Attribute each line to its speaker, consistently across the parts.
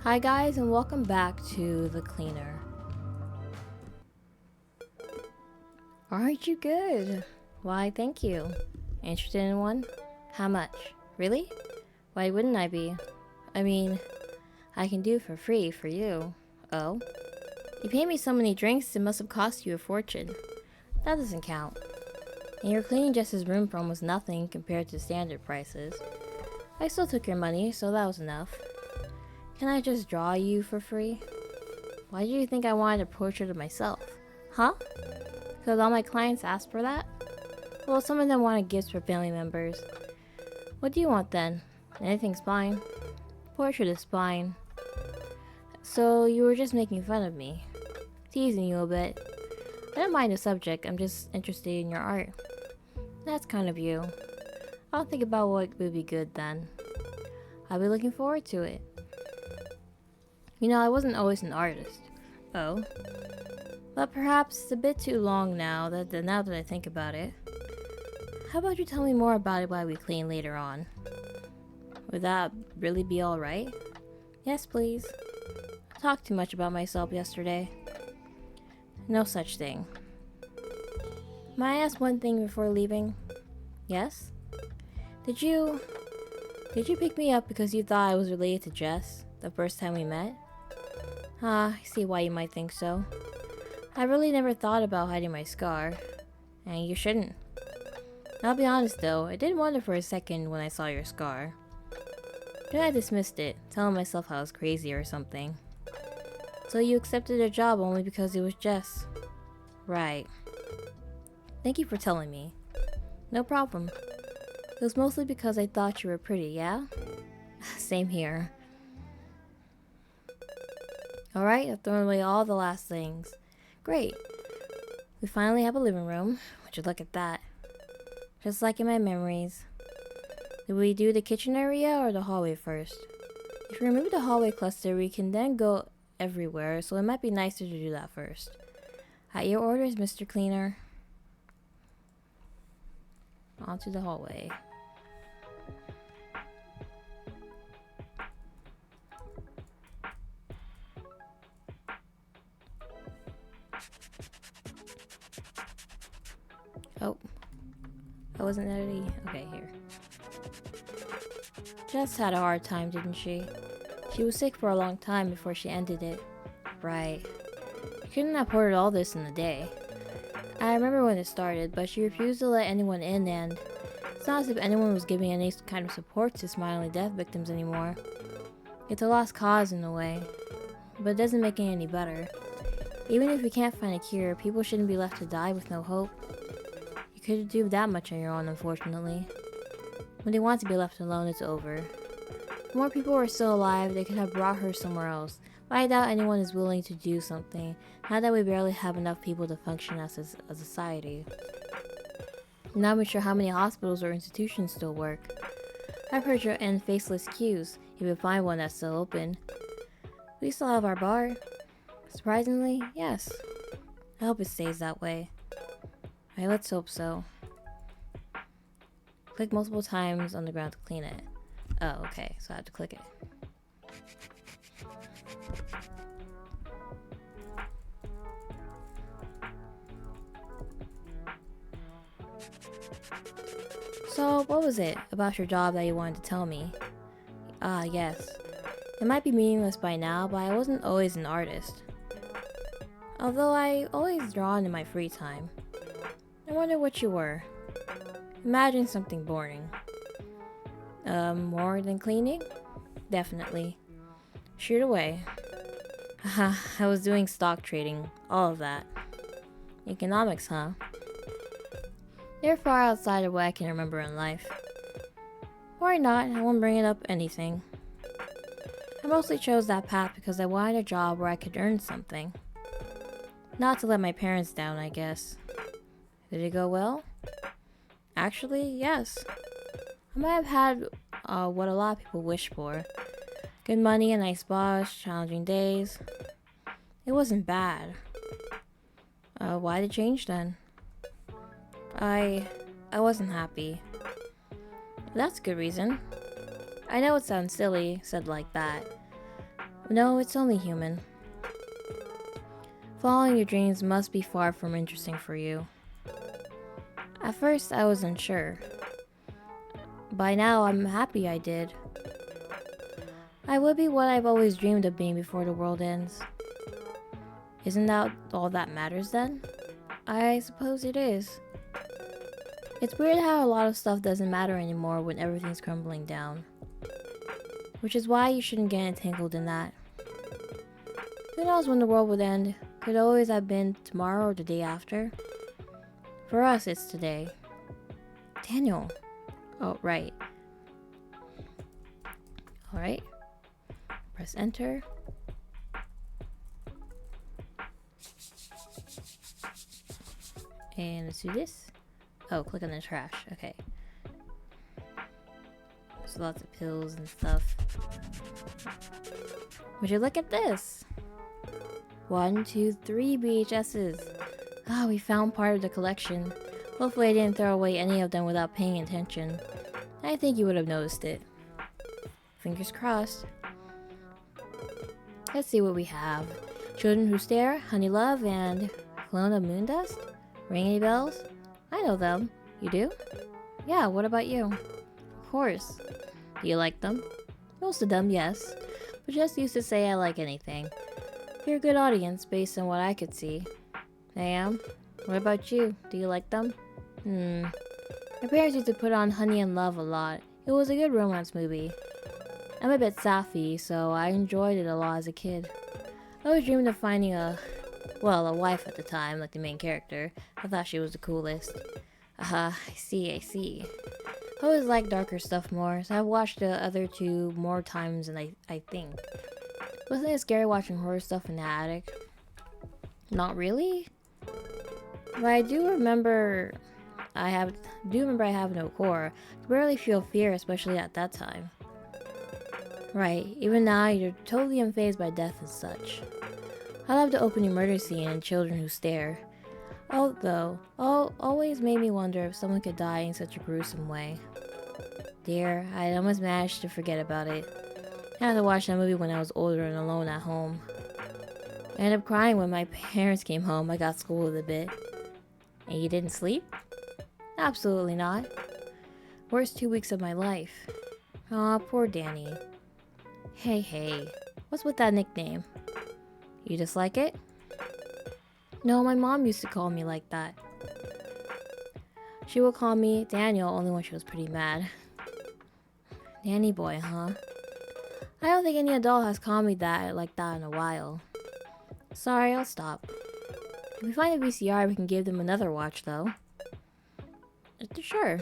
Speaker 1: Hi guys and welcome back to The Cleaner. Aren't you good? Why, thank you. Interested in one? How much? Really? Why wouldn't I be? I mean, I can do for free for you. Oh? You paid me so many drinks it must have cost you a fortune. That doesn't count. And your cleaning Jess's room for almost nothing compared to standard prices. I still took your money, so that was enough. Can I just draw you for free? Why do you think I wanted a portrait of myself? Huh? Because all my clients ask for that? Well, some of them wanted gifts for family members. What do you want then? Anything's fine. Portrait is fine. So you were just making fun of me. Teasing you a bit. I don't mind the subject, I'm just interested in your art. That's kind of you. I'll think about what would be good then. I'll be looking forward to it. You know, I wasn't always an artist. Oh? But perhaps it's a bit too long now that I think about it. How about you tell me more about it while we clean later on? Would that really be alright? Yes, please. I talked too much about myself yesterday. No such thing. May I ask one thing before leaving? Yes? Did you pick me up because you thought I was related to Jess the first time we met? Ah, I see why you might think so. I really never thought about hiding my scar. And you shouldn't. I'll be honest though, I did wonder for a second when I saw your scar. Then I dismissed it, telling myself I was crazy or something. So you accepted a job only because it was Jess. Right. Thank you for telling me. No problem. It was mostly because I thought you were pretty, yeah? Same here. Alright, I've thrown away all the last things. Great. We finally have a living room. Would you look at that? Just like in my memories. Did we do the kitchen area or the hallway first? If we remove the hallway cluster, we can then go everywhere, so it might be nicer to do that first. At your orders, Mr. Cleaner. Onto the hallway. Oh. I wasn't ready. Okay, here. Jess had a hard time, didn't she? She was sick for a long time before she ended it. Right. She couldn't have poured all this in a day. I remember when it started, but she refused to let anyone in, and it's not as if anyone was giving any kind of support to smiling death victims anymore. It's a lost cause in a way, but it doesn't make it any better. Even if we can't find a cure, people shouldn't be left to die with no hope. You couldn't do that much on your own, unfortunately. When they want to be left alone, it's over. If more people were still alive, they could have brought her somewhere else, but I doubt anyone is willing to do something, now that we barely have enough people to function as a society. I'm not even sure how many hospitals or institutions still work. I've heard you'll end faceless queues if you find one that's still open. We still have our bar. Surprisingly, yes. I hope it stays that way. Alright, let's hope so. Click multiple times on the ground to clean it. Oh, okay, so I have to click it. So, what was it about your job that you wanted to tell me? Ah, yes. It might be meaningless by now, but I wasn't always an artist. Although I always drawn in my free time. I wonder what you were. Imagine something boring. More than cleaning? Definitely. Shoot away. Haha, I was doing stock trading, all of that. Economics, huh? They're far outside of what I can remember in life. Or not, I won't bring it up anything. I mostly chose that path because I wanted a job where I could earn something. Not to let my parents down, I guess. Did it go well? Actually, yes. I might have had what a lot of people wish for. Good money, a nice boss, challenging days. It wasn't bad. Why the change then? I wasn't happy. That's a good reason. I know it sounds silly, said like that. No, it's only human. Following your dreams must be far from interesting for you. At first, I was unsure. By now, I'm happy I did. I would be what I've always dreamed of being before the world ends. Isn't that all that matters then? I suppose it is. It's weird how a lot of stuff doesn't matter anymore when everything's crumbling down. Which is why you shouldn't get entangled in that. Who knows when the world would end? Could always have been tomorrow or the day after. For us, it's today. Daniel. Oh, right. Alright. Press enter. And let's do this. Oh, click on the trash. Okay. There's lots of pills and stuff. Would you look at this? 1, 2, 3 VHSs. Ah, we found part of the collection. Hopefully I didn't throw away any of them without paying attention. I think you would have noticed it. Fingers crossed. Let's see what we have. Children Who Stare, Honey Love, and Clone of Moondust? Ring any bells? I know them. You do? Yeah, what about you? Of course. Do you like them? Most of them, yes. But just used to say I like anything. You're a good audience based on what I could see. I am? What about you? Do you like them? My parents used to put on Honey and Love a lot. It was a good romance movie. I'm a bit sappy, so I enjoyed it a lot as a kid. I always dreamed of finding a wife at the time, like the main character. I thought she was the coolest. I see. I always liked darker stuff more, so I've watched the other two more times than I think. Wasn't it scary watching horror stuff in the attic? Not really? But I do remember I have no core. I barely feel fear, especially at that time. Right, even now you're totally unfazed by death and such. I love the opening murder scene in Children Who Stare. Although, always made me wonder if someone could die in such a gruesome way. Dear, I almost managed to forget about it. I had to watch that movie when I was older and alone at home. I ended up crying when my parents came home. I got scolded a bit. And you didn't sleep? Absolutely not. Worst 2 weeks of my life. Aw, poor Danny. Hey, what's with that nickname? You dislike it? No, my mom used to call me like that. She would call me Daniel only when she was pretty mad. Danny boy, huh? I don't think any adult has called me that like that in a while. Sorry, I'll stop. If we find a VCR, we can give them another watch, though. Sure.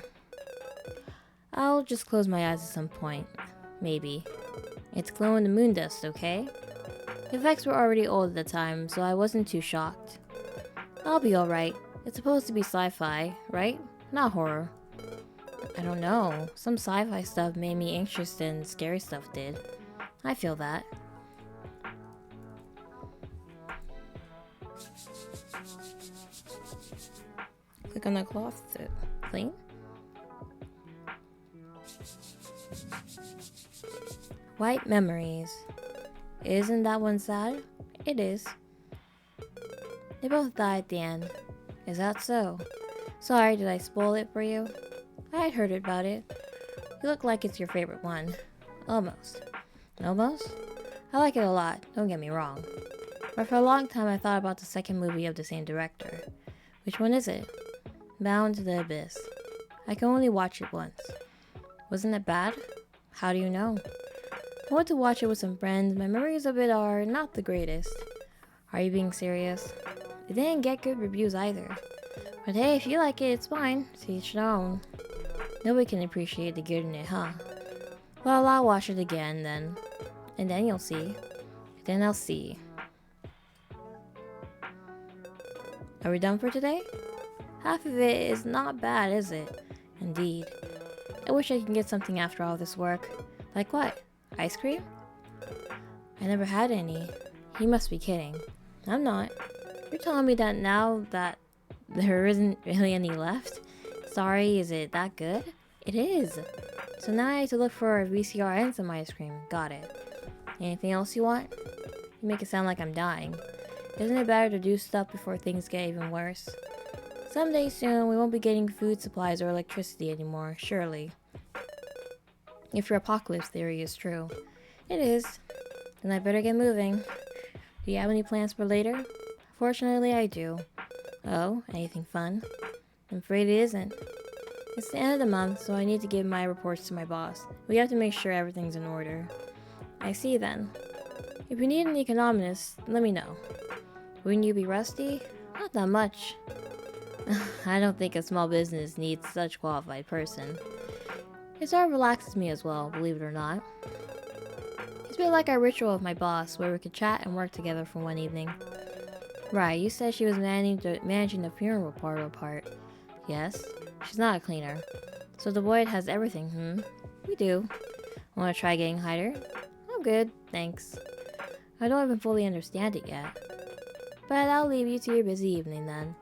Speaker 1: I'll just close my eyes at some point. Maybe. It's Clone the Moondust, okay? The effects were already old at the time, so I wasn't too shocked. I'll be alright. It's supposed to be sci-fi, right? Not horror. I don't know. Some sci-fi stuff made me anxious than scary stuff did. I feel that. Click on the cloth to clean. White memories. Isn't that one sad? It is. They both died at the end. Is that so? Sorry, did I spoil it for you? I had heard about it. You look like it's your favorite one. Almost. Almost? I like it a lot, don't get me wrong. But for a long time I thought about the second movie of the same director. Which one is it? Bound to the Abyss. I can only watch it once. Wasn't it bad? How do you know? I went to watch it with some friends. My memories of it are not the greatest. Are you being serious? It didn't get good reviews either. But hey, if you like it, it's fine. To each their own. Nobody can appreciate the good in it, huh? Well, I'll watch it again then. And then you'll see. Then I'll see. Are we done for today? Half of it is not bad, is it? Indeed. I wish I could get something after all this work. Like what? Ice cream? I never had any. You must be kidding. I'm not. You're telling me that now that there isn't really any left? Sorry, is it that good? It is. So now I have to look for a VCR and some ice cream. Got it. Anything else you want? You make it sound like I'm dying. Isn't it better to do stuff before things get even worse? Someday soon, we won't be getting food supplies or electricity anymore, surely. If your apocalypse theory is true. It is. Then I better get moving. Do you have any plans for later? Fortunately, I do. Oh, anything fun? I'm afraid it isn't. It's the end of the month, so I need to give my reports to my boss. We have to make sure everything's in order. I see then. If you need an economist, let me know. Wouldn't you be rusty? Not that much. I don't think a small business needs such a qualified person. It sort of relaxes me as well, believe it or not. It's been like our ritual with my boss, where we could chat and work together for one evening. Right, you said she was managing the funeral part. Yes, she's not a cleaner. So the Void has everything, We do. Want to try getting hired? I'm good, thanks. I don't even fully understand it yet. But I'll leave you to your busy evening then.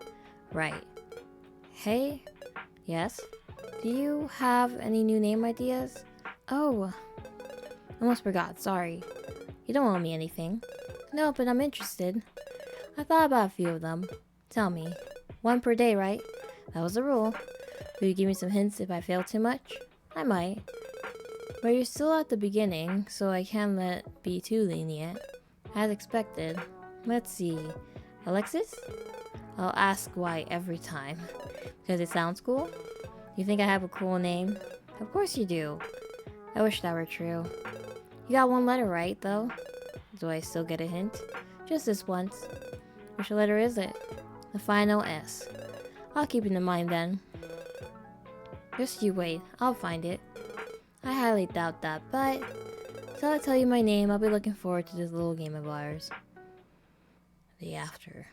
Speaker 1: Right. Hey? Yes? Do you have any new name ideas? Oh. Almost forgot, sorry. You don't owe me anything. No, but I'm interested. I thought about a few of them. Tell me. 1 per day, right? That was the rule. Will you give me some hints if I fail too much? I might. But you're still at the beginning, so I can't let be too lenient. As expected. Let's see. Alexis? I'll ask why every time. Because it sounds cool? You think I have a cool name? Of course you do. I wish that were true. You got 1 letter right, though. Do I still get a hint? Just this once. Which letter is it? The final S. I'll keep it in mind then. Just you wait, I'll find it. I highly doubt that, but till I tell you my name, I'll be looking forward to this little game of ours. The after.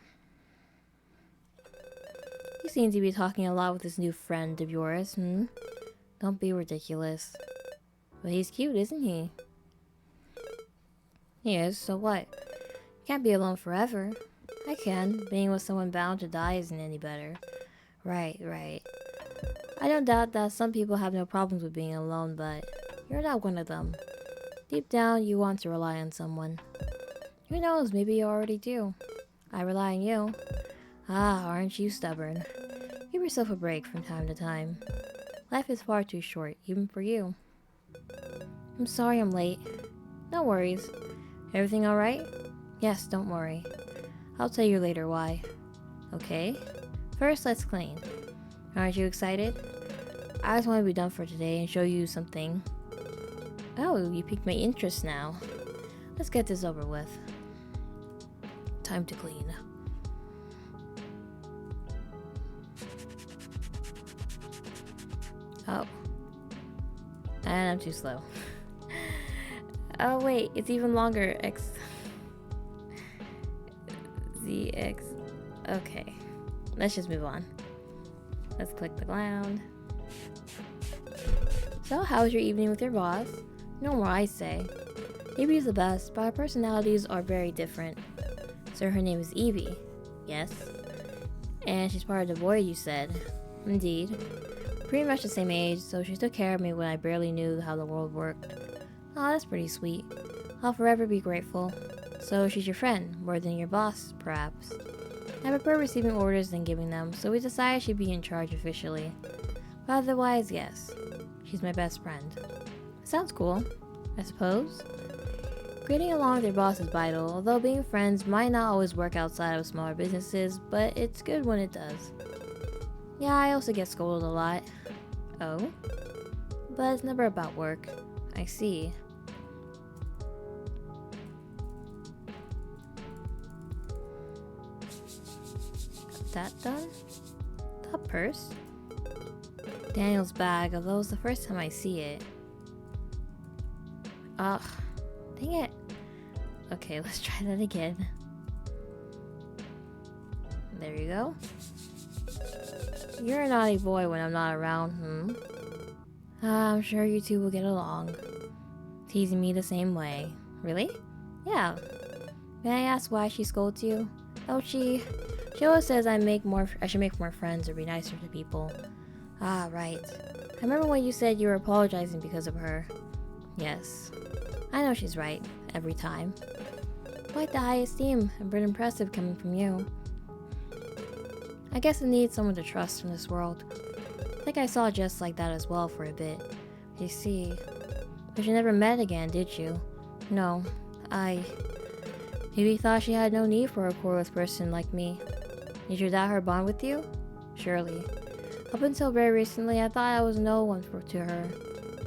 Speaker 1: You seem to be talking a lot with this new friend of yours, Don't be ridiculous. But he's cute, isn't he? He is, so what? You can't be alone forever. I can. Being with someone bound to die isn't any better. Right. I don't doubt that some people have no problems with being alone, but you're not one of them. Deep down, you want to rely on someone. Who knows, maybe you already do. I rely on you. Ah, aren't you stubborn? Give yourself a break from time to time. Life is far too short, even for you. I'm sorry I'm late. No worries. Everything alright? Yes, don't worry. I'll tell you later why. Okay? First, let's clean. Aren't you excited? I just want to be done for today and show you something. Oh, you piqued my interest now. Let's get this over with. Time to clean. Oh. And I'm too slow. Oh wait, it's even longer. ZX. Okay. Let's just move on. Let's click the ground. So, how was your evening with your boss? No more, I say. Evie is the best, but our personalities are very different. So her name is Evie. Yes. And she's part of the Void, you said. Indeed. Pretty much the same age, so she took care of me when I barely knew how the world worked. Oh, that's pretty sweet. I'll forever be grateful. So she's your friend, more than your boss, perhaps. I prefer receiving orders than giving them, so we decided she'd be in charge officially. But otherwise, yes. She's my best friend. Sounds cool, I suppose. Getting along with your boss is vital, although being friends might not always work outside of smaller businesses, but it's good when it does. Yeah, I also get scolded a lot. Oh? But it's never about work. I see. That done? That purse? Daniel's bag, although it's the first time I see it. Ugh. Dang it. Okay, let's try that again. There you go. You're a naughty boy when I'm not around, I'm sure you two will get along. Teasing me the same way. Really? Yeah. May I ask why she scolds you? Oh, she always says I should make more friends or be nicer to people. Ah, right. I remember when you said you were apologizing because of her. Yes. I know she's right. every time. Quite the high esteem, and bit impressive coming from you. I guess I need someone to trust in this world. I think I saw Jess like that as well for a bit. You see. But you never met again, did you? No. Maybe thought she had no need for a curious person like me. Did you doubt her bond with you? Surely. Up until very recently, I thought I was no one to her.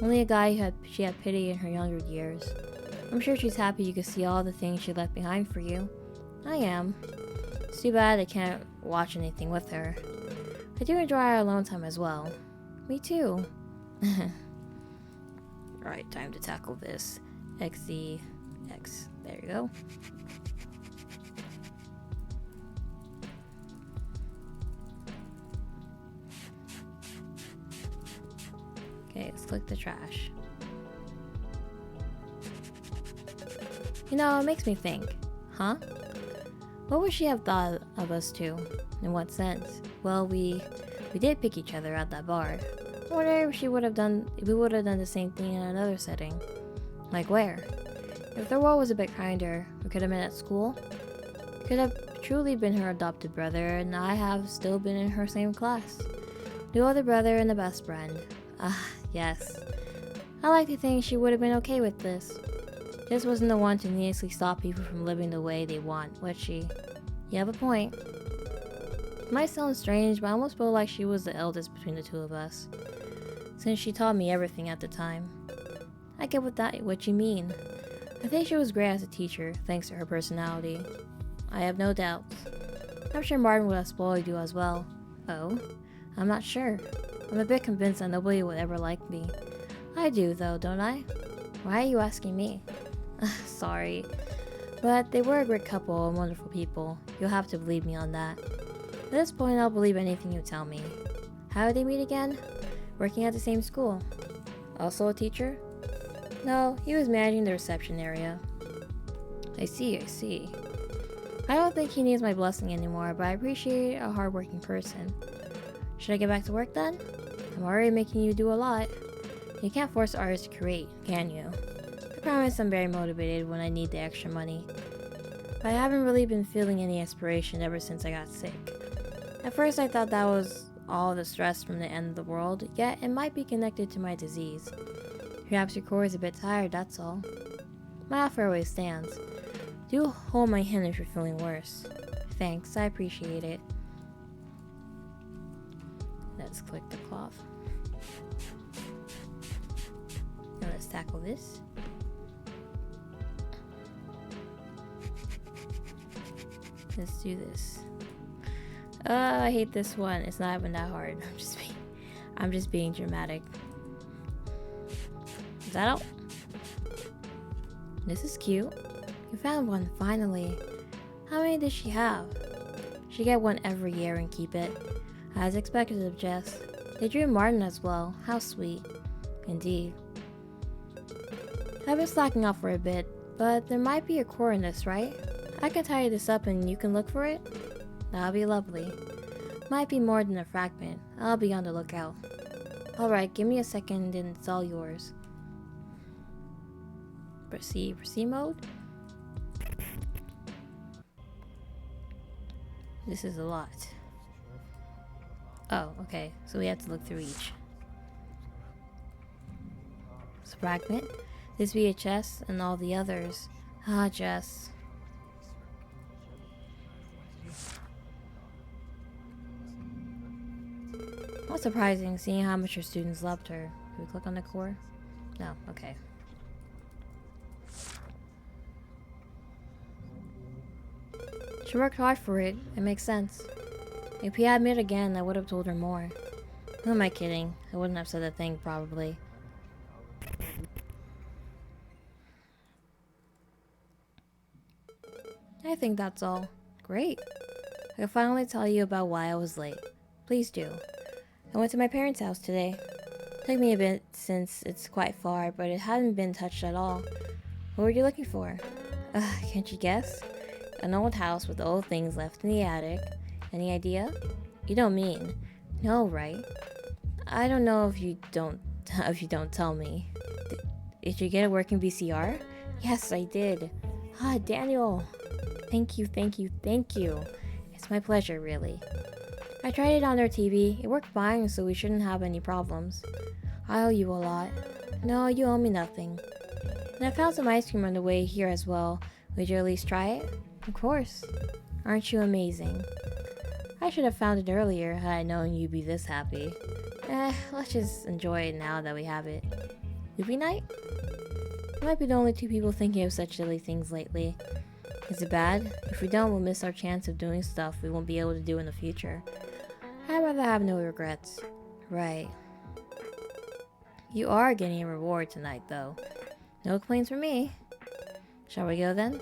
Speaker 1: Only a guy she had pity in her younger years. I'm sure she's happy you could see all the things she left behind for you. I am. It's too bad I can't watch anything with her. I do enjoy our alone time as well. Me too. Alright, time to tackle this. XZ. There you go. Okay, let's click the trash. You know, it makes me think. Huh? What would she have thought of us two? In what sense? Well, we did pick each other at that bar. I wonder if we would have done the same thing in another setting. Like where? If the world was a bit kinder, we could have met at school. Could have truly been her adopted brother, and I have still been in her same class. The older brother and the best friend. Ah, yes. I like to think she would have been okay with this. This wasn't the one to needlessly stop people from living the way they want, was she? You have a point. It might sound strange, but I almost feel like she was the eldest between the two of us, since she taught me everything at the time. I get what you mean. I think she was great as a teacher, thanks to her personality. I have no doubts. I'm sure Martin would have spoiled you as well. Oh? I'm not sure. I'm a bit convinced that nobody would ever like me. I do, though, don't I? Why are you asking me? Sorry. But they were a great couple and wonderful people. You'll have to believe me on that. At this point, I'll believe anything you tell me. How did they meet again? Working at the same school. Also a teacher? No, he was managing the reception area. I see. I don't think he needs my blessing anymore, but I appreciate a hardworking person. Should I get back to work then? I'm already making you do a lot. You can't force artists to create, can you? I promise I'm very motivated when I need the extra money. But I haven't really been feeling any inspiration ever since I got sick. At first I thought that was all the stress from the end of the world, yet it might be connected to my disease. Perhaps your core is a bit tired, that's all. My offer always stands. Do hold my hand if you're feeling worse. Thanks, I appreciate it. Let's click the cloth. Now let's tackle this. Let's do this. I hate this one. It's not even that hard. I'm just being dramatic. Is that all? This is cute. You found one, finally. How many does she have? She get one every year and keep it. As expected of Jess. They drew Martin as well. How sweet. Indeed. I've been slacking off for a bit, but there might be a core in this, right? I can tidy this up and you can look for it? That'll be lovely. Might be more than a fragment. I'll be on the lookout. Alright, give me a second and it's all yours. Proceed mode? This is a lot. Oh, okay. So we have to look through each. Fragment. This VHS and all the others. Ah, Jess. Not surprising, seeing how much her students loved her. Can we click on the core? No, okay. She worked hard for it. It makes sense. If we had met again, I would have told her more. Who am I kidding? I wouldn't have said a thing, probably. I think that's all. Great. I can finally tell you about why I was late. Please do. I went to my parents' house today. Took me a bit since it's quite far, but it hadn't been touched at all. What were you looking for? Can't you guess? An old house with old things left in the attic. Any idea? You don't mean. No, right? I don't know if you don't tell me. Did you get a working VCR? Yes, I did. Ah, Daniel. Thank you, thank you, thank you. It's my pleasure, really. I tried it on our TV. It worked fine, so we shouldn't have any problems. I owe you a lot. No, you owe me nothing. And I found some ice cream on the way here as well. Would you at least try it? Of course. Aren't you amazing? I should have found it earlier had I known you'd be this happy. Let's just enjoy it now that we have it. Movie night? We might be the only two people thinking of such silly things lately. Is it bad? If we don't, we'll miss our chance of doing stuff we won't be able to do in the future. I'd rather have no regrets. Right. You are getting a reward tonight, though. No complaints from me. Shall we go then?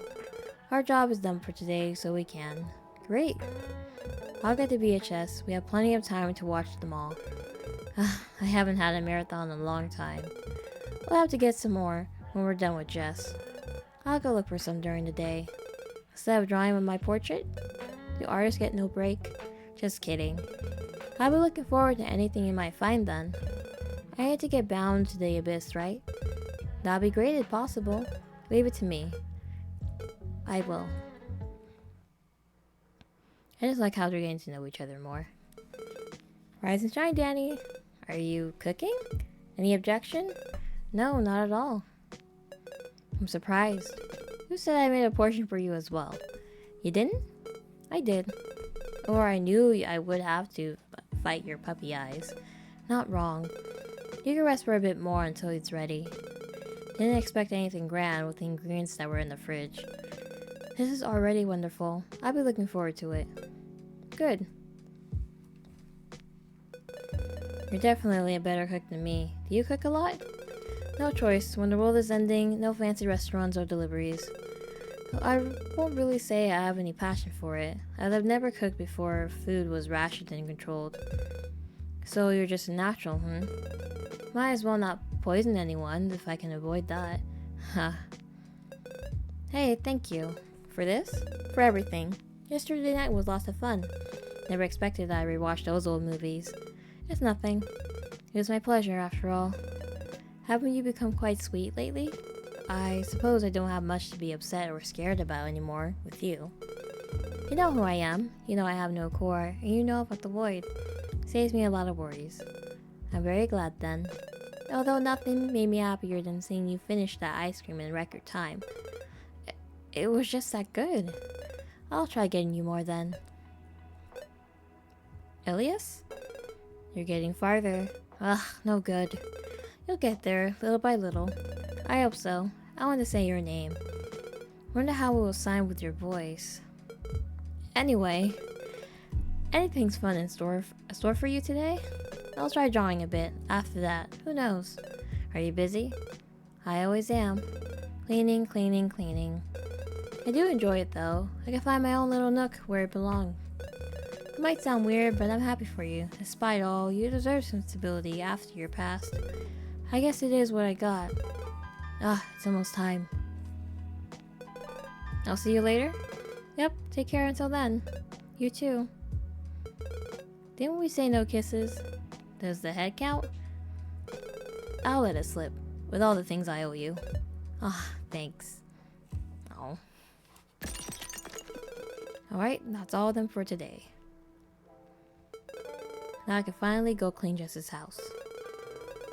Speaker 1: Our job is done for today, so we can. Great. I'll get to VHS. We have plenty of time to watch them all. I haven't had a marathon in a long time. We'll have to get some more when we're done with Jess. I'll go look for some during the day. Instead of drawing on my portrait? Do artists get no break? Just kidding. I'll be looking forward to anything you might find then. I hate to get bound to the abyss, right? That'd be great if possible. Leave it to me. I will. I just like how they're getting to know each other more. Rise and shine, Danny. Are you cooking? Any objection? No, not at all. I'm surprised. Who said I made a portion for you as well? You didn't? I did. Or I knew I would have to fight your puppy eyes. Not wrong. You can rest for a bit more until it's ready. Didn't expect anything grand with the ingredients that were in the fridge. This is already wonderful. I'll be looking forward to it. Good. You're definitely a better cook than me. Do you cook a lot? No choice. When the world is ending, no fancy restaurants or deliveries. I won't really say I have any passion for it, as I've never cooked before food was rationed and controlled. So you're just a natural, Might as well not poison anyone if I can avoid that. Huh. Hey, thank you. For this? For everything. Yesterday night was lots of fun. Never expected I'd rewatch those old movies. It's nothing. It was my pleasure, after all. Haven't you become quite sweet lately? I suppose I don't have much to be upset or scared about anymore with you. You know who I am. You know I have no core, and you know about the void. Saves me a lot of worries. I'm very glad then. Although nothing made me happier than seeing you finish that ice cream in record time. It was just that good. I'll try getting you more then. Elias? You're getting farther. Ugh, no good. You'll get there, little by little. I hope so. I want to say your name. Wonder how it will sound with your voice. Anyway, anything's fun in store for you today? I'll try drawing a bit. After that, who knows? Are you busy? I always am. Cleaning, cleaning, cleaning. I do enjoy it though. I can find my own little nook where it belongs. It might sound weird, but I'm happy for you. Despite all, you deserve some stability after your past. I guess it is what I got. It's almost time. I'll see you later? Yep, take care until then. You too. Didn't we say no kisses? Does the head count? I'll let it slip, with all the things I owe you. Thanks. Oh. Alright, that's all of them for today. Now I can finally go clean Jess's house.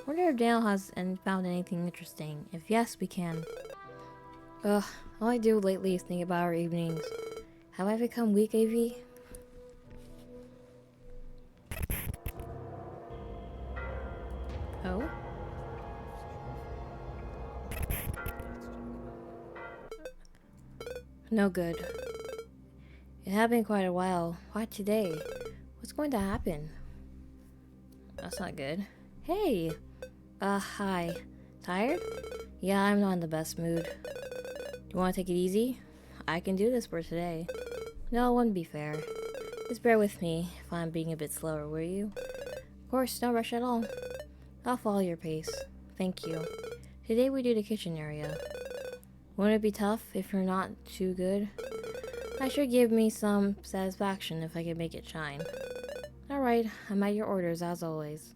Speaker 1: Wonder if Daniel has found anything interesting. If yes, we can. All I do lately is think about our evenings. Have I become weak, AV? Oh? No good. It had been quite a while. Why today? What's going to happen? That's not good. Hey! Hi. Tired? Yeah, I'm not in the best mood. You want to take it easy? I can do this for today. No, it wouldn't be fair. Just bear with me if I'm being a bit slower, will you? Of course, no rush at all. I'll follow your pace. Thank you. Today we do the kitchen area. Wouldn't it be tough if you're not too good? That should give me some satisfaction if I can make it shine. Alright, I'm at your orders as always.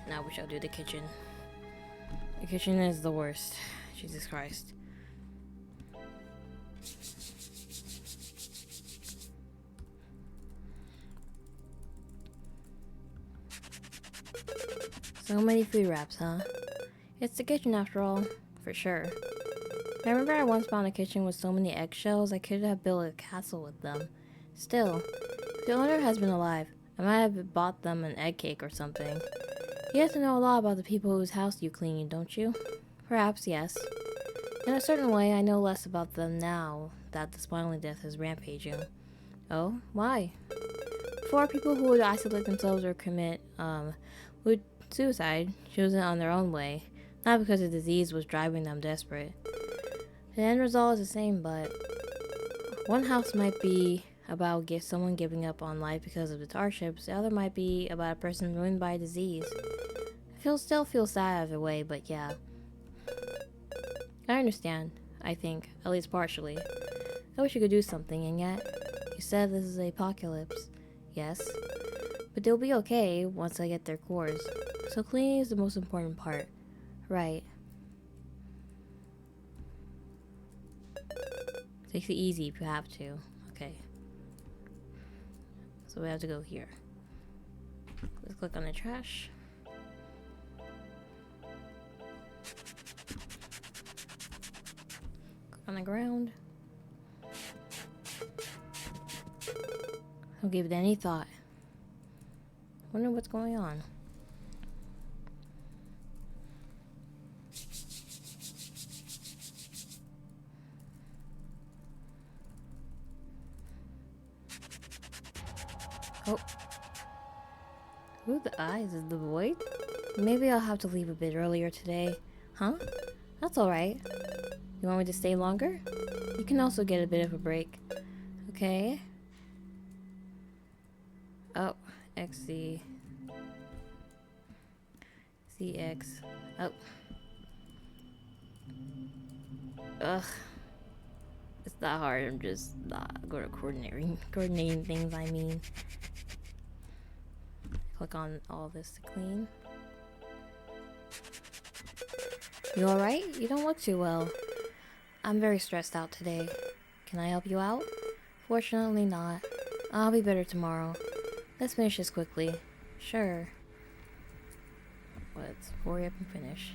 Speaker 1: Now we shall do the kitchen. The kitchen is the worst. Jesus Christ. So many food wraps, huh? It's the kitchen after all, for sure. I remember I once found a kitchen with so many eggshells I could have built a castle with them. Still, the owner has been alive. I might have bought them an egg cake or something. You have to know a lot about the people whose house you clean, don't you? Perhaps, yes. In a certain way, I know less about them now that the spinal death is rampaging. Oh, why? For people who would isolate themselves or commit, would suicide, chosen on their own way, not because the disease was driving them desperate. The end result is the same, but one house might be about someone giving up on life because of its hardships. The other might be about a person ruined by a disease. Still feel sad either way, but yeah. I understand, I think, at least partially. I wish you could do something, and yet, you said this is an apocalypse. Yes, but they'll be okay once I get their cores. So cleaning is the most important part. Right. Take it easy if you have to. Okay. So we have to go here. Let's click on the trash. Click on the ground. Don't give it any thought. Wonder what's going on. Oh. Ooh, the eyes is the void? Maybe I'll have to leave a bit earlier today. Huh? That's alright. You want me to stay longer? You can also get a bit of a break. Okay. Oh, XC. CX. Oh. Ugh. It's not hard, I'm just not good at coordinating things, I mean. Click on all this to clean. You alright? You don't look too well. I'm very stressed out today. Can I help you out? Fortunately not. I'll be better tomorrow. Let's finish this quickly. Sure. Let's hurry up and finish.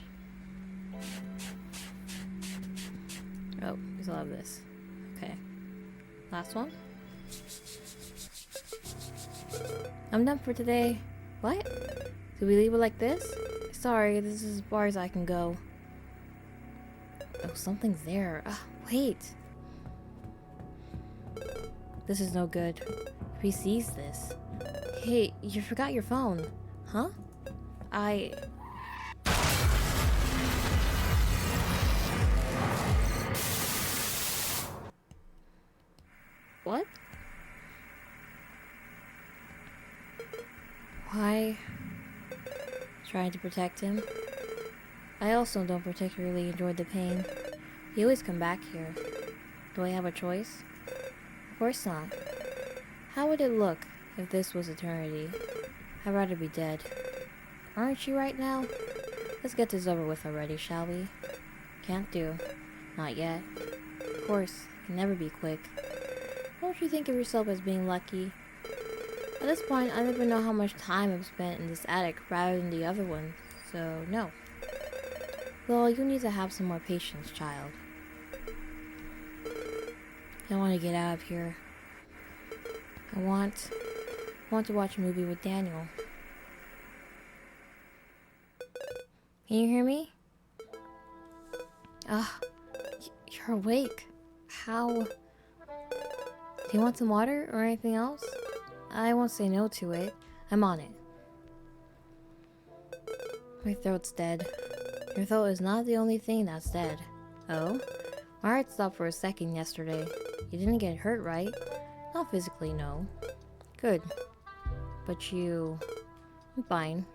Speaker 1: Oh, we still have this. Okay. Last one. I'm done for today. What? Did we leave it like this? Sorry, this is as far as I can go. Oh, something's there. Wait. This is no good. If he sees this. Hey, you forgot your phone. Huh? What? Why? Trying to protect him? I also don't particularly enjoy the pain. You always come back here. Do I have a choice? Of course not. How would it look if this was eternity? I'd rather be dead. Aren't you right now? Let's get this over with already, shall we? Can't do. Not yet. Of course, it can never be quick. Don't you think of yourself as being lucky? At this point, I never know how much time I've spent in this attic rather than the other one, so no. Well, you need to have some more patience, child. I want to get out of here. I want to watch a movie with Daniel. Can you hear me? You're awake. How? Do you want some water or anything else? I won't say no to it. I'm on it. My throat's dead. Your throat is not the only thing that's dead. Oh? My heart stopped for a second yesterday. You didn't get hurt, right? Not physically, no. Good. But you... I'm fine.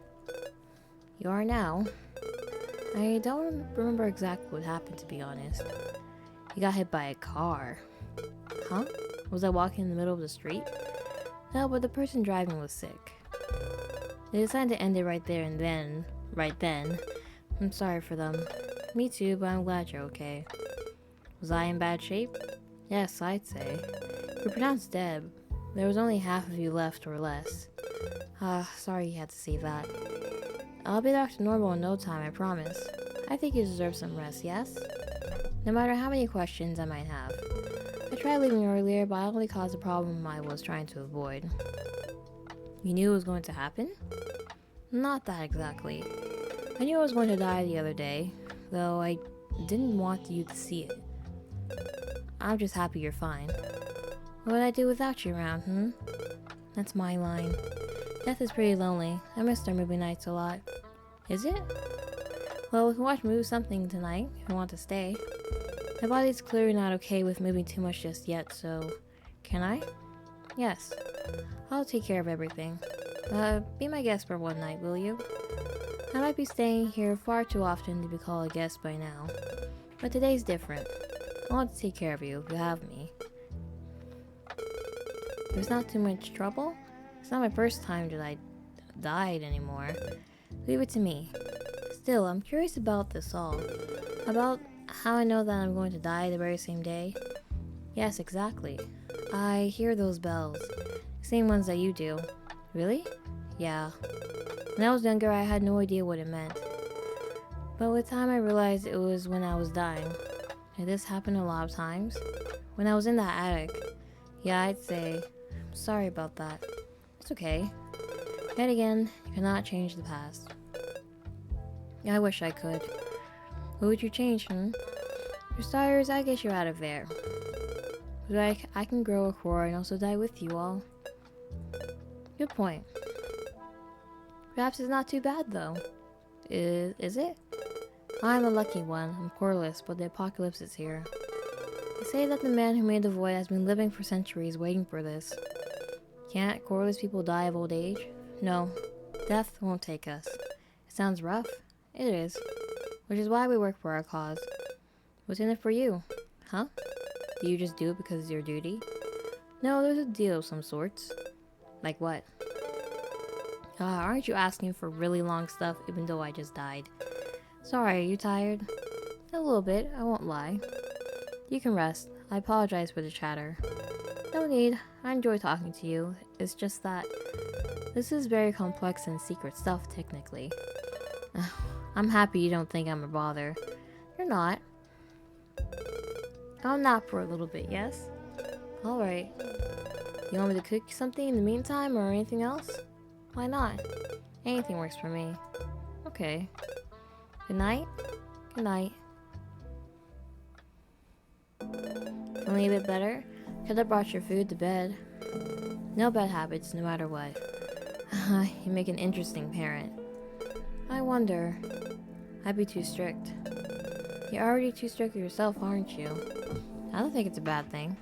Speaker 1: You are now. I don't remember exactly what happened, to be honest. You got hit by a car. Huh? Was I walking in the middle of the street? No, but the person driving was sick. They decided to end it right there and then, I'm sorry for them. Me too, but I'm glad you're okay. Was I in bad shape? Yes, I'd say. You're pronounced dead. There was only half of you left or less. Sorry you had to see that. I'll be back to normal in no time, I promise. I think you deserve some rest, yes? No matter how many questions I might have. I tried leaving earlier, but I only caused a problem I was trying to avoid. You knew it was going to happen? Not that exactly. I knew I was going to die the other day, though I didn't want you to see it. I'm just happy you're fine. What would I do without you around, That's my line. Death is pretty lonely. I missed our movie nights a lot. Is it? Well, we can watch movie something tonight if you want to stay. My body's clearly not okay with moving too much just yet, so... Can I? Yes. I'll take care of everything. Be my guest for one night, will you? I might be staying here far too often to be called a guest by now. But today's different. I want to take care of you if you have me. If it's not too much trouble, it's not my first time that I died anymore. Leave it to me. Still, I'm curious about this all. About how I know that I'm going to die the very same day. Yes, exactly. I hear those bells. Same ones that you do. Really? Yeah. When I was younger, I had no idea what it meant. But with time, I realized it was when I was dying. Did this happen a lot of times? When I was in that attic. Yeah, I'd say, I'm sorry about that. It's okay. Yet again, you cannot change the past. I wish I could. What would you change, For starters, I get you out of there. But I can grow a core and also die with you all. Good point. Perhaps it's not too bad, though. Is it? I'm a lucky one. I'm coreless, but the apocalypse is here. They say that the man who made the void has been living for centuries waiting for this. Can't coreless people die of old age? No. Death won't take us. It sounds rough. It is. Which is why we work for our cause. What's in it for you? Huh? Do you just do it because it's your duty? No, there's a deal of some sorts. Like what? Aren't you asking for really long stuff even though I just died? Sorry, are you tired? A little bit, I won't lie. You can rest. I apologize for the chatter. No need. I enjoy talking to you. It's just that this is very complex and secret stuff, technically. I'm happy you don't think I'm a bother. You're not. I'll nap for a little bit, yes? Alright. You want me to cook something in the meantime or anything else? Why not? Anything works for me. Okay. Good night? Good night. Feeling a bit better? Could have brought your food to bed. No bad habits, no matter what. You make an interesting parent. I wonder. I'd be too strict. You're already too strict yourself, aren't you? I don't think it's a bad thing.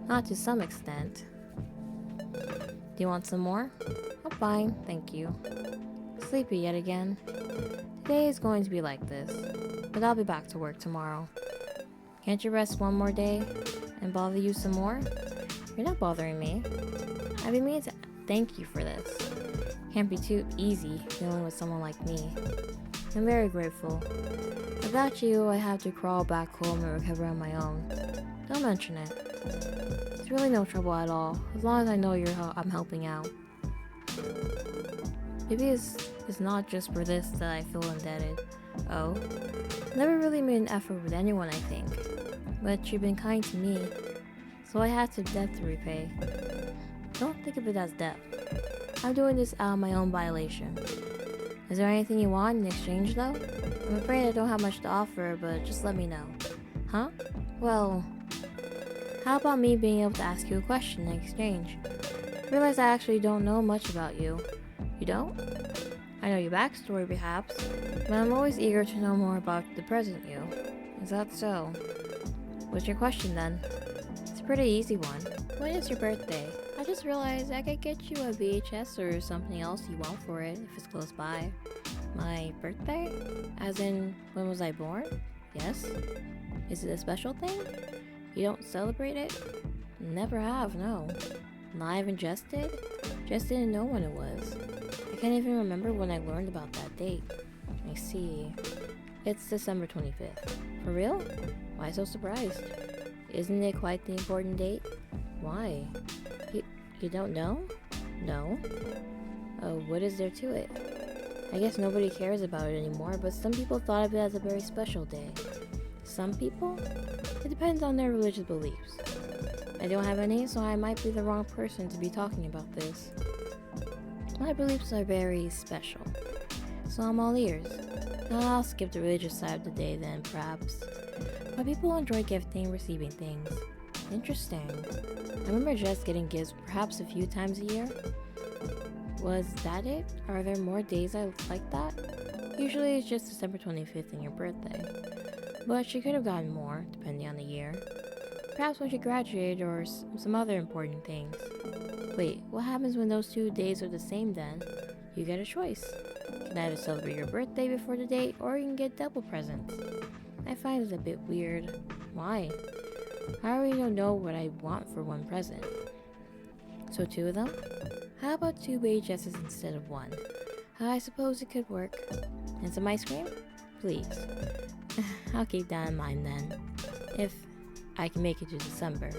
Speaker 1: Not to some extent. Do you want some more? I'm fine, thank you. Sleepy yet again. Today is going to be like this, but I'll be back to work tomorrow. Can't you rest one more day and bother you some more? You're not bothering me. I've been meaning to thank you for this. Can't be too easy dealing with someone like me. I'm very grateful. Without you, I have to crawl back home and recover on my own. Don't mention it. It's really no trouble at all, as long as I know I'm helping out. Maybe it's not just for this that I feel indebted. Oh? Never really made an effort with anyone, I think. But you've been kind to me, so I had some debt to repay. Don't think of it as debt. I'm doing this out of my own violation. Is there anything you want in exchange, though? I'm afraid I don't have much to offer, but just let me know. Huh? Well, how about me being able to ask you a question in exchange? I realize I actually don't know much about you. You don't? I know your backstory, perhaps, but I'm always eager to know more about the present you. Is that so? What's your question, then? It's a pretty easy one. When is your birthday? I just realized I could get you a VHS or something else you want for it if it's close by. My birthday? As in, when was I born? Yes? Is it a special thing? You don't celebrate it? Never have, no. Not even just did? Just didn't know when it was. I can't even remember when I learned about that date. I see. It's December 25th. For real? Why so surprised? Isn't it quite the important date? Why? You don't know? No? Oh, what is there to it? I guess nobody cares about it anymore, but some people thought of it as a very special day. Some people? It depends on their religious beliefs. I don't have any, so I might be the wrong person to be talking about this. My beliefs are very special, so I'm all ears. I'll skip the religious side of the day then, perhaps. But people enjoy gifting and receiving things. Interesting. I remember just getting gifts perhaps a few times a year. Was that it? Are there more days like that? Usually it's just December 25th and your birthday. But she could have gotten more, depending on the year. Perhaps when she graduated or some other important things. Wait, what happens when those 2 days are the same then? You get a choice. You can either celebrate your birthday before the date or you can get double presents. I find it a bit weird. Why? I already don't know what I want for one present. So 2 of them? How about 2 BHSs instead of 1? I suppose it could work. And some ice cream? Please. I'll keep that in mind then. If I can make it to December.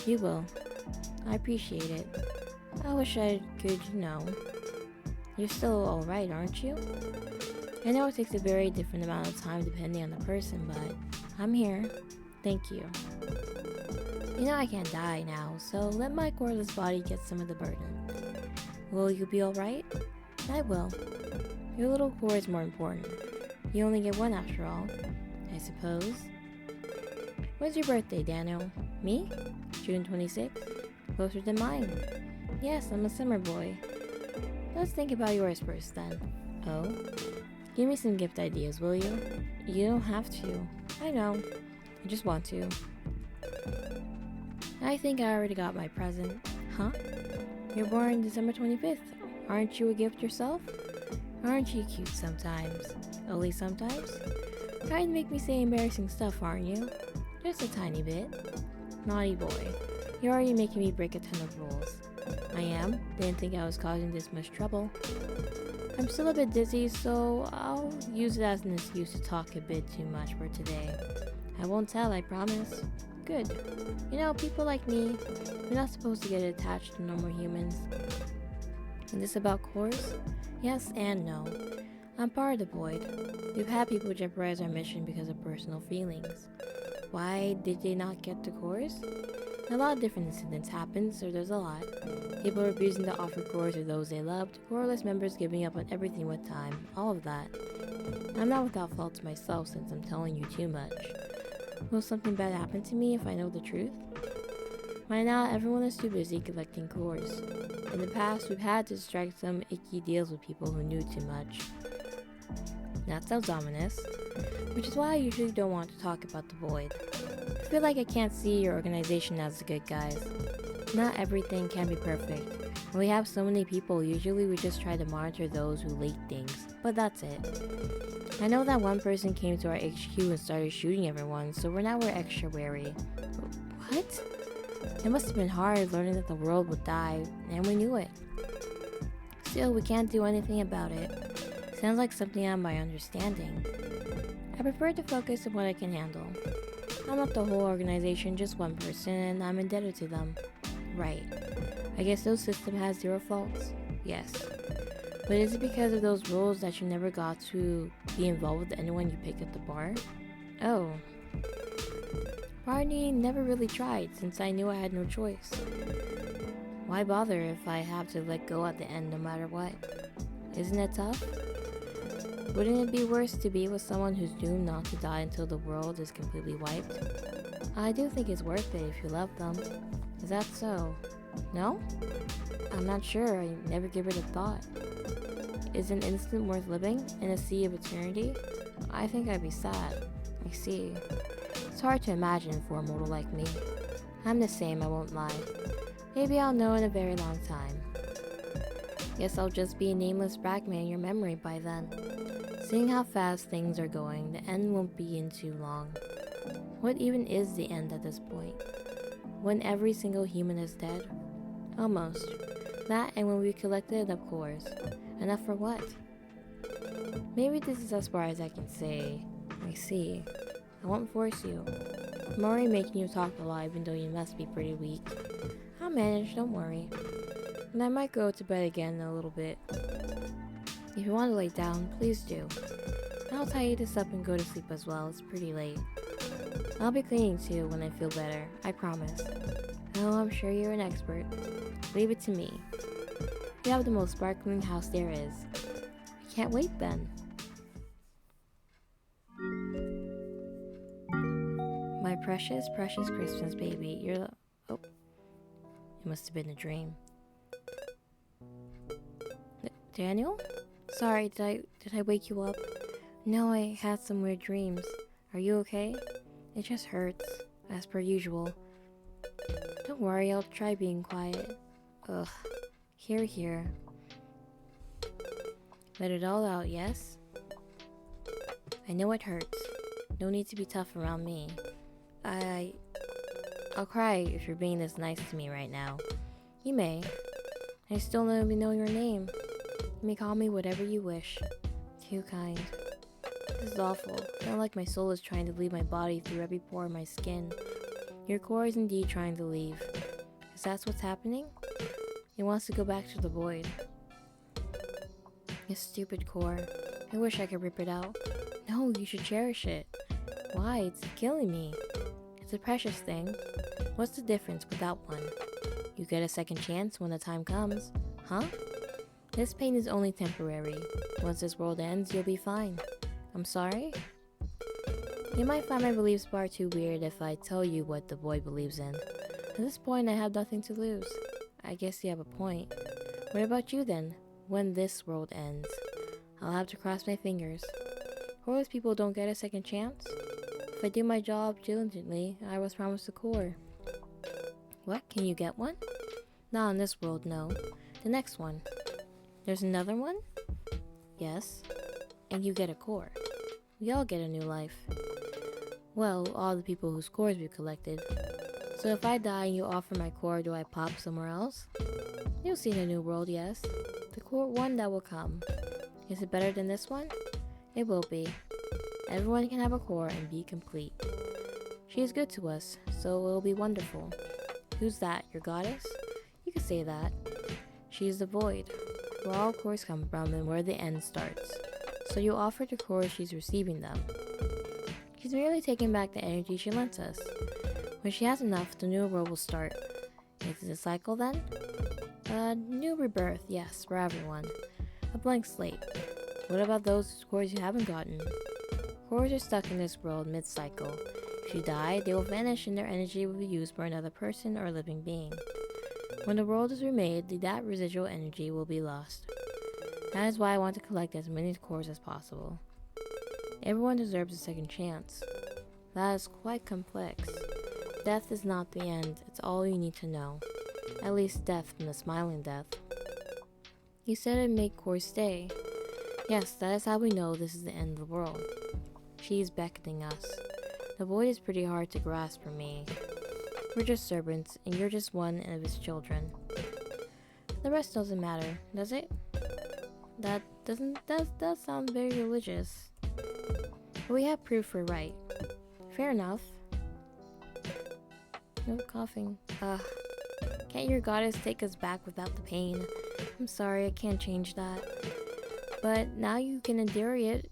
Speaker 1: You will. I appreciate it. I wish I could, You're still alright, aren't you? I know it takes a very different amount of time depending on the person, but I'm here. Thank you. I can't die now, so let my coreless body get some of the burden. Will you be alright? I will. Your little core is more important. You only get one after all, I suppose. When's your birthday, Daniel? Me? June 26th? Closer than mine. Yes, I'm a summer boy. Let's think about yours first then. Oh? Give me some gift ideas, will you? You don't have to. I know. I just want to. I think I already got my present. Huh? You're born December 25th. Aren't you a gift yourself? Aren't you cute sometimes? Only sometimes? Trying to make me say embarrassing stuff, aren't you? Just a tiny bit. Naughty boy. You're already making me break a ton of rules. I am. Didn't think I was causing this much trouble. I'm still a bit dizzy, so I'll use it as an excuse to talk a bit too much for today. I won't tell, I promise. Good. People like me, we're not supposed to get attached to normal humans. Is this about cores? Yes and no. I'm part of the Void. We've had people jeopardize our mission because of personal feelings. Why did they not get the cores? A lot of different incidents happened, so there's a lot. People refusing to offer cores to those they loved, coreless members giving up on everything with time, all of that. I'm not without faults myself since I'm telling you too much. Will something bad happen to me if I know the truth? By now, everyone is too busy collecting cores. In the past, we've had to strike some icky deals with people who knew too much. That sounds ominous. Which is why I usually don't want to talk about the Void. I feel like I can't see your organization as the good guys. Not everything can be perfect. When we have so many people, usually we just try to monitor those who leak things. But that's it. I know that one person came to our HQ and started shooting everyone, so we're extra wary. What? It must have been hard learning that the world would die, and we knew it. Still, we can't do anything about it. Sounds like something out of my understanding. I prefer to focus on what I can handle. I'm not the whole organization, just one person, and I'm indebted to them. Right. I guess those system has 0 faults? Yes. But is it because of those rules that you never got to be involved with anyone you picked at the bar? Oh. Barney never really tried, since I knew I had no choice. Why bother if I have to let go at the end no matter what? Isn't it tough? Wouldn't it be worse to be with someone who's doomed not to die until the world is completely wiped? I do think it's worth it if you love them. Is that so? No? I'm not sure, I never give it a thought. Is an instant worth living in a sea of eternity? I think I'd be sad. I see. It's hard to imagine for a mortal like me. I'm the same, I won't lie. Maybe I'll know in a very long time. Guess I'll just be a nameless fragment in your memory by then. Seeing how fast things are going, the end won't be in too long. What even is the end at this point? When every single human is dead? Almost. That and when we collected enough cores. Enough for what? Maybe this is as far as I can say. I see. I won't force you. I'm already making you talk a lot even though you must be pretty weak. I'll manage, don't worry. And I might go to bed again in a little bit. If you want to lay down, please do. I'll tidy this up and go to sleep as well, it's pretty late. I'll be cleaning too when I feel better, I promise. Oh, I'm sure you're an expert. Leave it to me. You have the most sparkling house there is. I can't wait then. My precious, precious Christmas baby, you're the... Oh. It must have been a dream. Daniel? Sorry, did I wake you up? No, I had some weird dreams. Are you okay? It just hurts, as per usual. Don't worry, I'll try being quiet. Ugh. Here. Let it all out, yes? I know it hurts. No need to be tough around me. I'll cry if you're being this nice to me right now. You may. I still don't even know your name. You may call me whatever you wish. Too kind. This is awful. I feel like my soul is trying to leave my body through every pore of my skin. Your core is indeed trying to leave. Is that what's happening? It wants to go back to the void. This stupid core. I wish I could rip it out. No, you should cherish it. Why? It's killing me. It's a precious thing. What's the difference without one? You get a second chance when the time comes. Huh? This pain is only temporary. Once this world ends, you'll be fine. I'm sorry? You might find my beliefs far too weird if I tell you what the boy believes in. At this point, I have nothing to lose. I guess you have a point. What about you then? When this world ends? I'll have to cross my fingers. Horus people don't get a second chance? If I do my job diligently, I was promised a core. What? Can you get one? Not in this world, no. The next one. There's another one? Yes. And you get a core. We all get a new life. Well, all the people whose cores we've collected. So if I die and you offer my core, do I pop somewhere else? You'll see the new world, yes. The core one that will come. Is it better than this one? It will be. Everyone can have a core and be complete. She is good to us, so it will be wonderful. Who's that, your goddess? You could say that. She is the void, where all cores come from and where the end starts. So you offer to core she's receiving them. She's merely taking back the energy she lent us. When she has enough, the new world will start. Is it a cycle then? A new rebirth, yes, for everyone. A blank slate. What about those cores you haven't gotten? Cores are stuck in this world mid-cycle. If you die, they will vanish and their energy will be used for another person or living being. When the world is remade, that residual energy will be lost. That is why I want to collect as many cores as possible. Everyone deserves a second chance. That is quite complex. Death is not the end, it's all you need to know. At least death from the smiling death. You said it'd make cores stay. Yes, that is how we know this is the end of the world. She is beckoning us. The void is pretty hard to grasp for me. We're just servants, and you're just one of his children. The rest doesn't matter, does it? That does sound very religious. But we have proof we're right. Fair enough. No coughing. Can't your goddess take us back without the pain? I'm sorry, I can't change that. But now you can endure it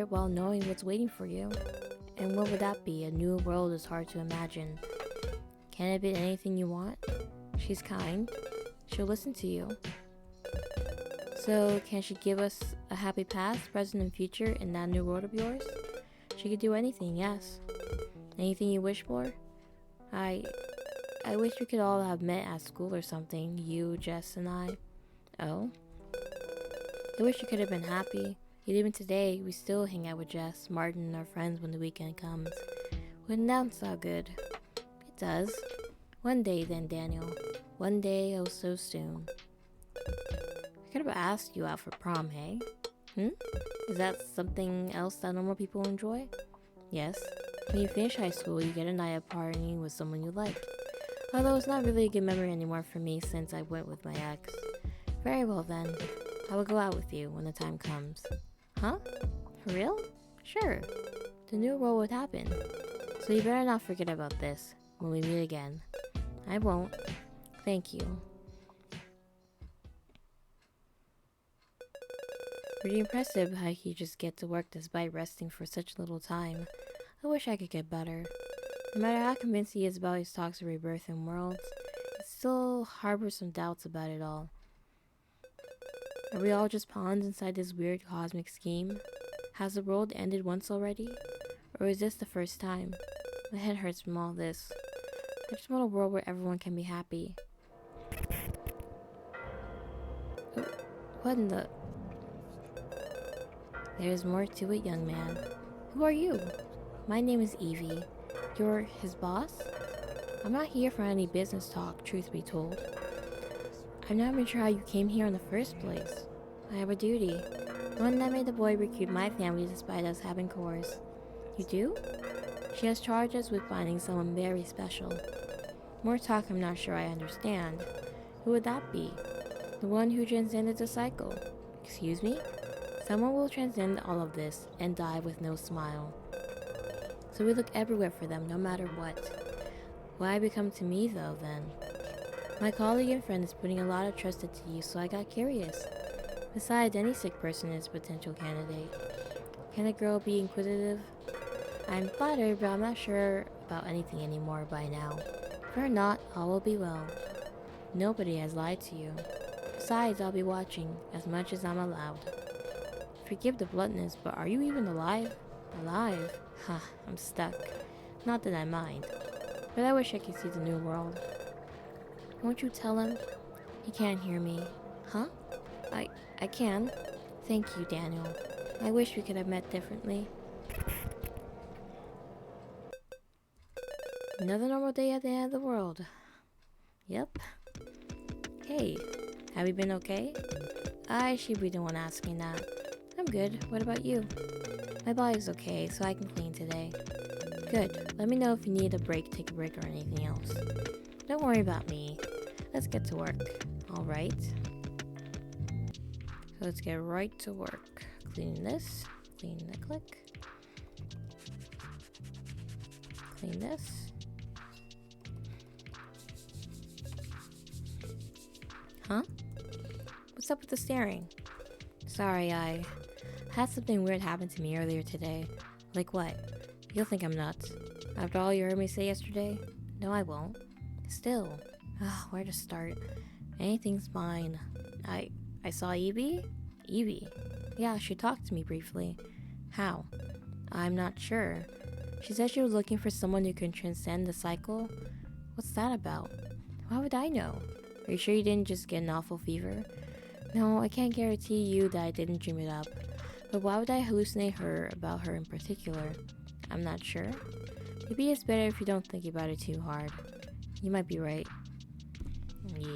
Speaker 1: while knowing what's waiting for you. And what would that be? A new world is hard to imagine. Can it be anything you want? She's kind. She'll listen to you. So, can she give us a happy past, present, and future in that new world of yours? She could do anything, yes. Anything you wish for? I wish we could all have met at school or something, you, Jess, and I. Oh? I wish you could have been happy. Yet even today, we still hang out with Jess, Martin, and our friends when the weekend comes. Wouldn't that sound good? It does. One day then, Daniel. One day, oh so soon. I could have asked you out for prom, hey? Is that something else that normal people enjoy? Yes. When you finish high school, you get a night out partying with someone you like. Although it's not really a good memory anymore for me since I went with my ex. Very well then. I will go out with you when the time comes. Huh? For real? Sure. The new world would happen. So you better not forget about this when we meet again. I won't. Thank you. Pretty impressive how you just get to work despite resting for such little time. I wish I could get better. No matter how convinced he is about his talks of rebirth and worlds, he still harbors some doubts about it all. Are we all just pawns inside this weird cosmic scheme? Has the world ended once already? Or is this the first time? My head hurts from all this. I just want a world where everyone can be happy. What in the... There's more to it, young man. Who are you? My name is Evie. You're his boss? I'm not here for any business talk, truth be told. I'm not even sure how you came here in the first place. I have a duty. One that made the boy recruit my family despite us having chores. You do? She has charged us with finding someone very special. More talk I'm not sure I understand. Who would that be? The one who transcended the cycle. Excuse me? Someone will transcend all of this and die with no smile. So we look everywhere for them, no matter what. Why become to me, though, then? My colleague and friend is putting a lot of trust into you, so I got curious. Besides, any sick person is a potential candidate. Can a girl be inquisitive? I'm flattered, but I'm not sure about anything anymore by now. Fear not, all will be well. Nobody has lied to you. Besides, I'll be watching, as much as I'm allowed. Forgive the bluntness, but are you even alive? Alive? Ha, I'm stuck. Not that I mind. But I wish I could see the new world. Won't you tell him? He can't hear me. Huh? I can. Thank you, Daniel. I wish we could have met differently. Another normal day at the end of the world. Yep. Hey, have you been okay? I should be the one asking that. I'm good. What about you? My body's okay, so I can clean today. Good. Let me know if you need a break, take a break, or anything else. Don't worry about me. Let's get to work. Alright. So let's get right to work. Clean this. Clean the click. Clean this. Huh? What's up with the staring? Sorry, I had something weird happen to me earlier today. Like what? You'll think I'm nuts. After all you heard me say yesterday? No, I won't. Still. Where to start? Anything's fine. I saw Evie? Evie? Yeah, she talked to me briefly. How? I'm not sure. She said she was looking for someone who can transcend the cycle. What's that about? How would I know? Are you sure you didn't just get an awful fever? No, I can't guarantee you that I didn't dream it up. But why would I hallucinate her about her in particular? I'm not sure. Maybe it's better if you don't think about it too hard. You might be right. Yeah.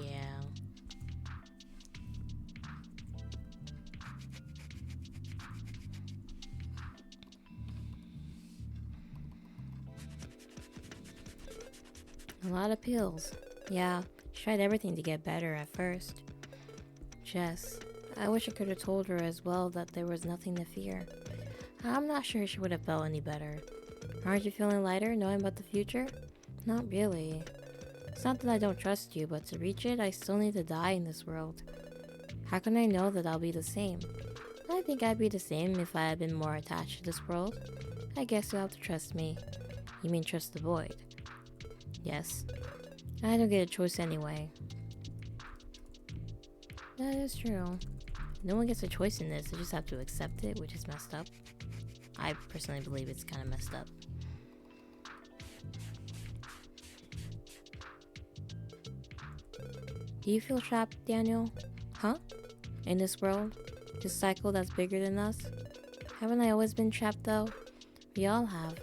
Speaker 1: A lot of pills. Yeah, she tried everything to get better at first. Jess, I wish I could have told her as well that there was nothing to fear. I'm not sure she would have felt any better. Aren't you feeling lighter knowing about the future? Not really. It's not that I don't trust you, but to reach it, I still need to die in this world. How can I know that I'll be the same? I think I'd be the same if I had been more attached to this world. I guess you'll have to trust me. You mean trust the void? Yes. I don't get a choice anyway. That is true. No one gets a choice in this, they just have to accept it, which is messed up. I personally believe it's kind of messed up. Do you feel trapped, Daniel? Huh? In this world? This cycle that's bigger than us? Haven't I always been trapped though? We all have.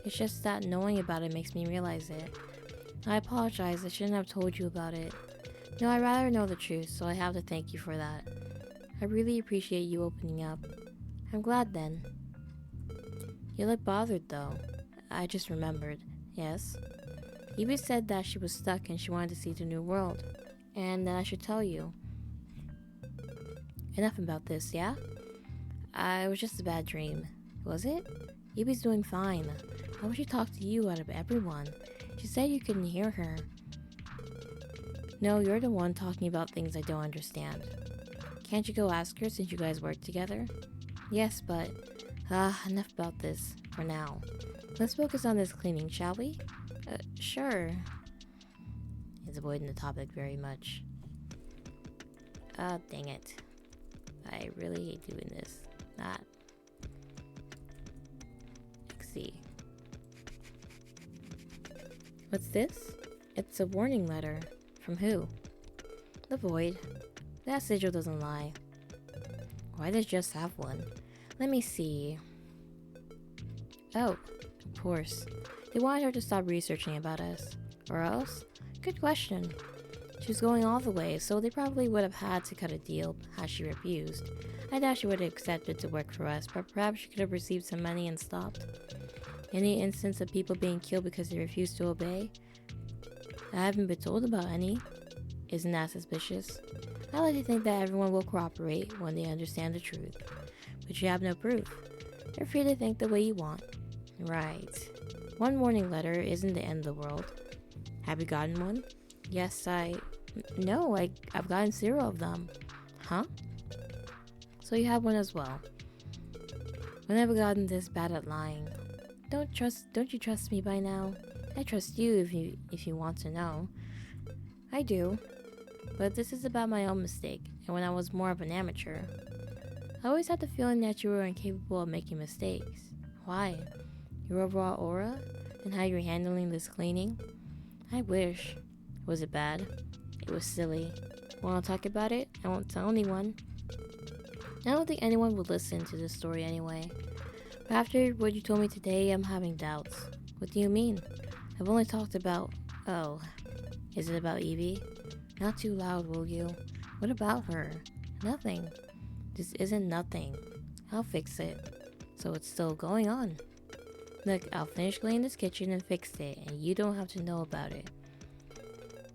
Speaker 1: It's just that knowing about it makes me realize it. I apologize, I shouldn't have told you about it. No, I'd rather know the truth, so I have to thank you for that. I really appreciate you opening up. I'm glad then. You look bothered though. I just remembered. Yes? Evie said that she was stuck and she wanted to see the new world. And that I should tell you. Enough about this, yeah? It was just a bad dream. Was it? Evie's doing fine. Why would she talk to you out of everyone? She said you couldn't hear her. No, you're the one talking about things I don't understand. Can't you go ask her since you guys work together? Yes, but... enough about this for now. Let's focus on this cleaning, shall we? Sure. He's avoiding the topic very much. Dang it. I really hate doing this. Let's see. What's this? It's a warning letter. From who? The Void. That sigil doesn't lie. Why does Just have one? Let me see. Oh, of course. They wanted her to stop researching about us. Or else? Good question. She was going all the way, so they probably would have had to cut a deal had she refused. I doubt she would have accepted to work for us, but perhaps she could have received some money and stopped. Any instance of people being killed because they refused to obey? I haven't been told about any. Isn't that suspicious? I like to think that everyone will cooperate when they understand the truth. But you have no proof. You're free to think the way you want. Right. One warning letter isn't the end of the world. Have you gotten one? Yes, No, I've gotten 0 of them. Huh? So you have one as well. I've never gotten this bad at lying. Don't you trust me by now? I trust you if you want to know. I do. But this is about my own mistake, and when I was more of an amateur. I always had the feeling that you were incapable of making mistakes. Why? Your overall aura? And how you're handling this cleaning? I wish. Was it bad? It was silly. Wanna talk about it? I won't tell anyone. I don't think anyone would listen to this story anyway. But after what you told me today, I'm having doubts. What do you mean? I've only talked about... Oh. Is it about Evie? Not too loud, will you? What about her? Nothing. This isn't nothing. I'll fix it. So it's still going on. Look, I'll finish cleaning this kitchen and fix it, and you don't have to know about it.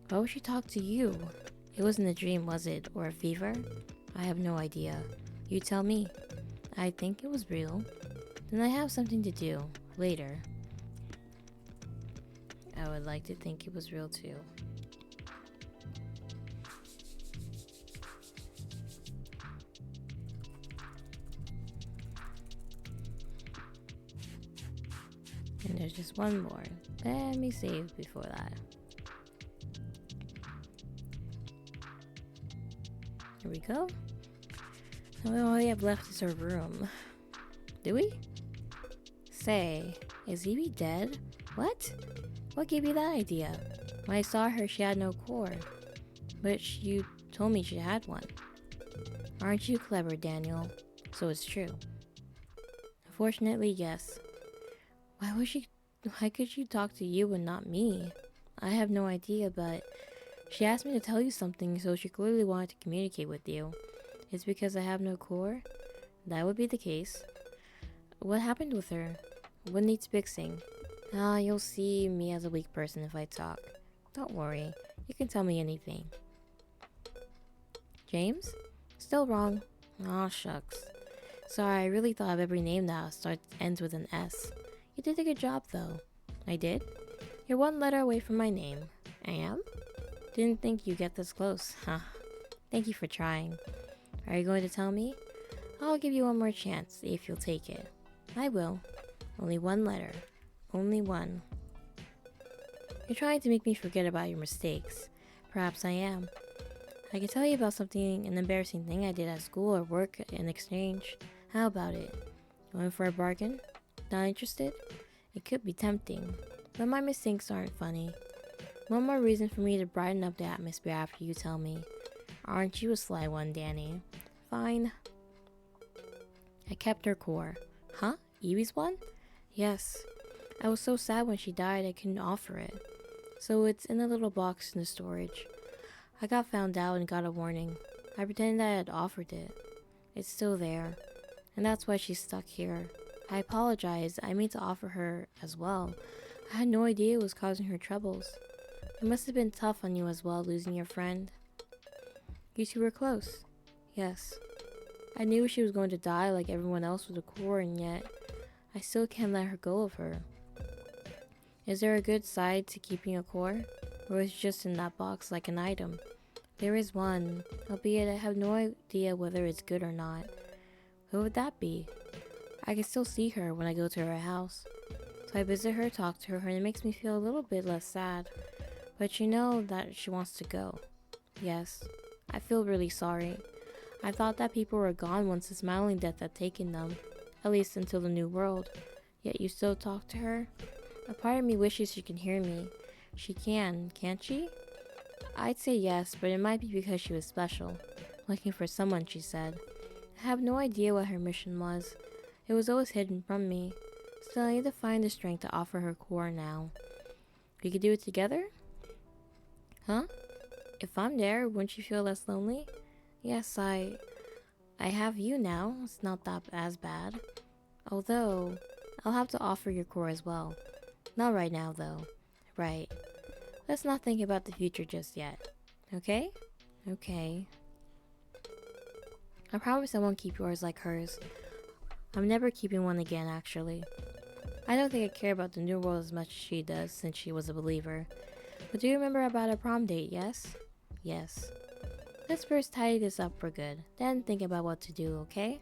Speaker 1: Why would she talk to you? It wasn't a dream, was it? Or a fever? I have no idea. You tell me. I think it was real. Then I have something to do. Later. I would like to think it was real too. And there's just one more. Let me save before that. Here we go. And all we have left is her room. Do we? Say, is Evie dead? What? What gave you that idea? When I saw her, she had no core. But you told me she had one. Aren't you clever, Daniel? So it's true. Unfortunately, yes. Why could she talk to you and not me? I have no idea, but she asked me to tell you something, so she clearly wanted to communicate with you. It's because I have no core? That would be the case. What happened with her? What needs fixing? You'll see me as a weak person if I talk. Don't worry, you can tell me anything. James? Still wrong. Aw, shucks. Sorry, I really thought of every name that ends with an S. You did a good job, though. I did? You're one letter away from my name. I am? Didn't think you'd get this close, huh? Thank you for trying. Are you going to tell me? I'll give you one more chance, if you'll take it. I will. Only one letter. Only one. You're trying to make me forget about your mistakes. Perhaps I am. I can tell you about an embarrassing thing I did at school or work in exchange. How about it? Going for a bargain? Not interested? It could be tempting, but my mistakes aren't funny. One more reason for me to brighten up the atmosphere after you tell me. Aren't you a sly one, Danny? Fine. I kept her core. Huh? Evie's one? Yes. I was so sad when she died I couldn't offer it. So it's in a little box in the storage. I got found out and got a warning. I pretended I had offered it. It's still there. And that's why she's stuck here. I apologize. I mean to offer her as well. I had no idea it was causing her troubles. It must have been tough on you as well, losing your friend. You two were close. Yes. I knew she was going to die like everyone else with a core, and yet I still can't let her go of her. Is there a good side to keeping a core? Or is it just in that box like an item? There is one, albeit I have no idea whether it's good or not. Who would that be? I can still see her when I go to her house. So I visit her, talk to her, and it makes me feel a little bit less sad. But you know that she wants to go. Yes, I feel really sorry. I thought that people were gone once the smiling death had taken them, at least until the new world. Yet you still talk to her? A part of me wishes she can hear me. She can, can't she? I'd say yes, but it might be because she was special. Looking for someone, she said. I have no idea what her mission was. It was always hidden from me. Still, I need to find the strength to offer her core now. We could do it together? Huh? If I'm there, wouldn't you feel less lonely? Yes, I have you now. It's not that as bad. Although, I'll have to offer your core as well. Not right now, though. Right. Let's not think about the future just yet. Okay? Okay. I promise I won't keep yours like hers. I'm never keeping one again, actually. I don't think I care about the new world as much as she does, since she was a believer. But do you remember about our prom date, yes? Yes. Let's first tidy this up for good, then think about what to do, okay?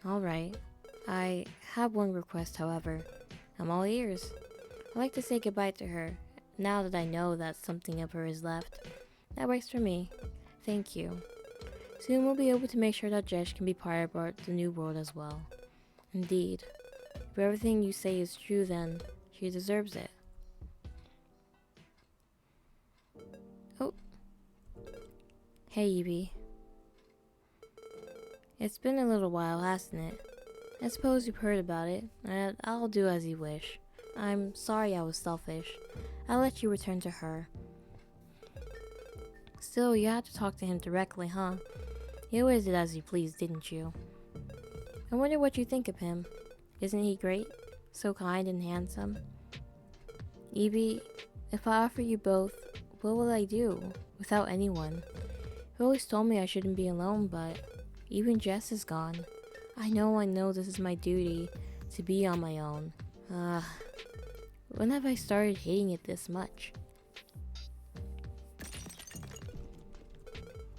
Speaker 1: Alright. I have one request, however. I'm all ears. I'd like to say goodbye to her, now that I know that something of her is left. That works for me. Thank you. Soon we'll be able to make sure that Jesh can be part of the new world as well. Indeed. If everything you say is true, then she deserves it. Oh. Hey, Evie. It's been a little while, hasn't it? I suppose you've heard about it, and I'll do as you wish. I'm sorry I was selfish. I'll let you return to her. Still, you had to talk to him directly, huh? You always did as you pleased, didn't you? I wonder what you think of him. Isn't he great? So kind and handsome? Evie, if I offer you both, what will I do? Without anyone? You always told me I shouldn't be alone, but even Jess is gone. I know this is my duty, to be on my own. When have I started hating it this much?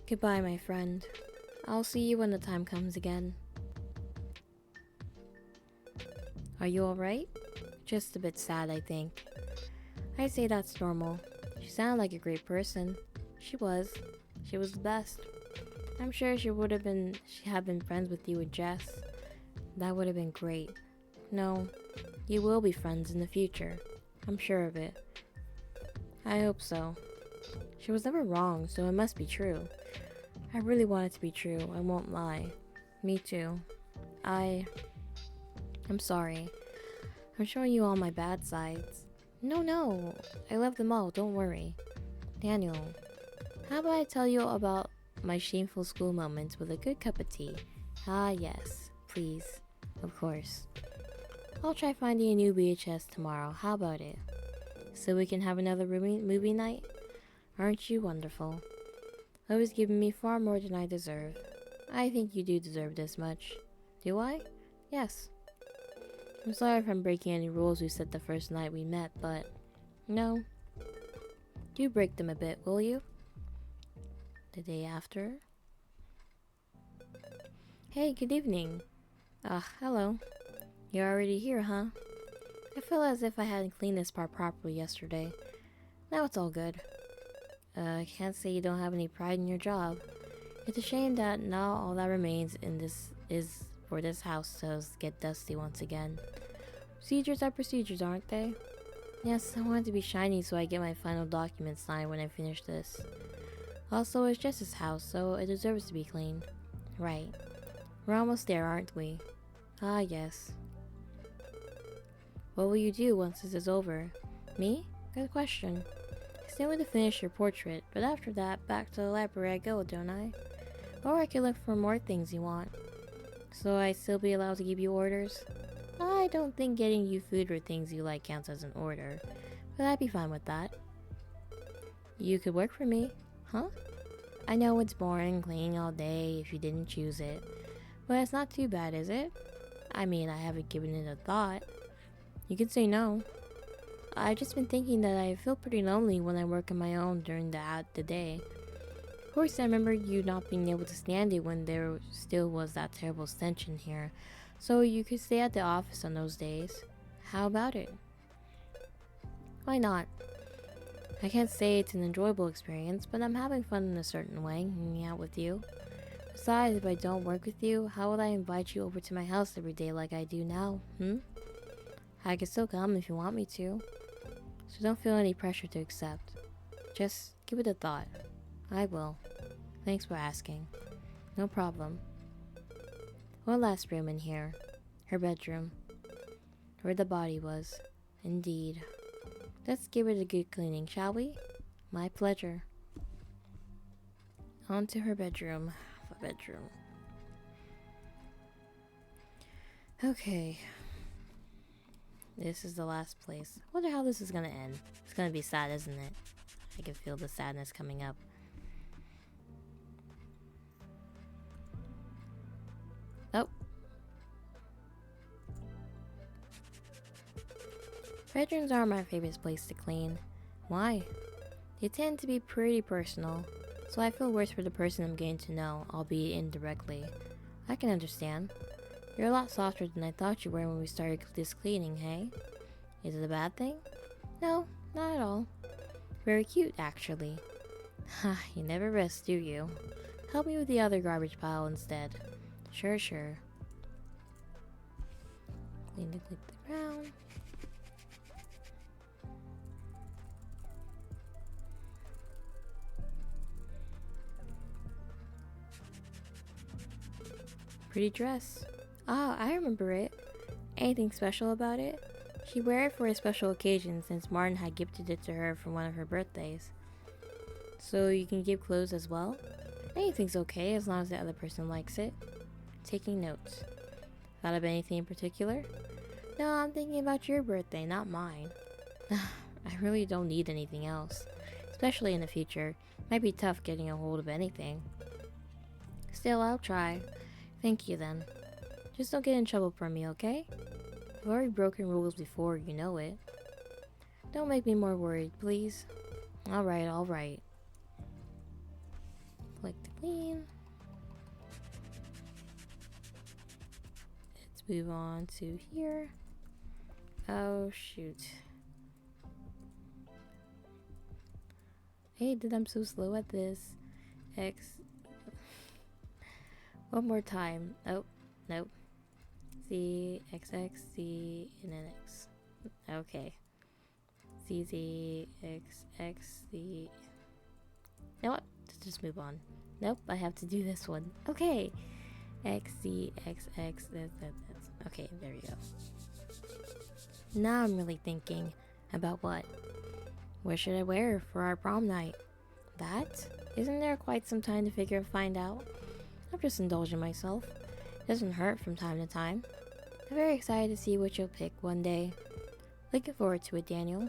Speaker 1: Goodbye, my friend. I'll see you when the time comes again. Are you alright? Just a bit sad, I think. I'd say that's normal. She sounded like a great person. She was. She was the best. I'm sure she had been friends with you and Jess. That would have been great. No, you will be friends in the future. I'm sure of it. I hope so. She was never wrong, so it must be true. I really want it to be true, I won't lie. Me too. I'm sorry. I'm showing you all my bad sides. No, I love them all, don't worry. Daniel, how about I tell you about my shameful school moments with a good cup of tea? Ah, yes, please. Of course. I'll try finding a new VHS tomorrow, how about it? So we can have another movie night? Aren't you wonderful? Always giving me far more than I deserve. I think you do deserve this much. Do I? Yes. I'm sorry if I'm breaking any rules we set the first night we met, but no. Do break them a bit, will you? The day after? Hey, good evening. Hello. You're already here, huh? I feel as if I hadn't cleaned this part properly yesterday. Now it's all good. I can't say you don't have any pride in your job. It's a shame that now all that remains in this is for this house to get dusty once again. Procedures are procedures, aren't they? Yes, I want it to be shiny so I get my final document signed when I finish this. Also, it's just his house, so it deserves to be clean. Right. We're almost there, aren't we? Ah, yes. What will you do once this is over? Me? Good question. I still want to finish your portrait, but after that, back to the library I go, don't I? Or I could look for more things you want. So I still be allowed to give you orders? I don't think getting you food or things you like counts as an order, but I'd be fine with that. You could work for me, huh? I know it's boring cleaning all day if you didn't choose it, But it's not too bad, is it? I mean, I haven't given it a thought. You can say no. I've just been thinking that I feel pretty lonely when I work on my own during the day. Of course, I remember you not being able to stand it when there still was that terrible stench in here, so you could stay at the office on those days. How about it? Why not? I can't say it's an enjoyable experience, but I'm having fun in a certain way, hanging out with you. Besides, if I don't work with you, how would I invite you over to my house every day like I do now, I can still come if you want me to. So don't feel any pressure to accept. Just give it a thought. I will. Thanks for asking. No problem. One last room in here. Her bedroom. Where the body was. Indeed. Let's give it a good cleaning, shall we? My pleasure. On to her bedroom. The bedroom. Okay. This is the last place. Wonder how this is gonna end. It's gonna be sad, isn't it? I can feel the sadness coming up. Oh. Bedrooms are my favorite place to clean. Why? They tend to be pretty personal, so I feel worse for the person I'm getting to know, albeit indirectly. I can understand. You're a lot softer than I thought you were when we started this cleaning, hey? Is it a bad thing? No, not at all. Very cute, actually. Ha, you never rest, do you? Help me with the other garbage pile instead. Sure. Clean the ground. Pretty dress. Ah, I remember it. Anything special about it? She wear it for a special occasion since Martin had gifted it to her for one of her birthdays. So you can give clothes as well? Anything's okay as long as the other person likes it. Taking notes. Thought of anything in particular? No, I'm thinking about your birthday, not mine. I really don't need anything else. Especially in the future. Might be tough getting a hold of anything. Still, I'll try. Thank you then. Just don't get in trouble for me, okay? I've already broken rules before, you know it. Don't make me more worried, please. Alright. Click to clean. Let's move on to here. Oh, shoot. Hey, I'm so slow at this. X. One more time. Oh, nope. Z, X, X, Z, and then X. Okay. Z, Z, X, X, Z. You know what? Let's just move on. Nope, I have to do this one. Okay. X, Z, X, X, that's. Okay, there we go. Now I'm really thinking about what? What should I wear for our prom night? That? Isn't there quite some time to find out? I'm just indulging myself. It doesn't hurt from time to time. I'm very excited to see what you'll pick one day. Looking forward to it, Daniel.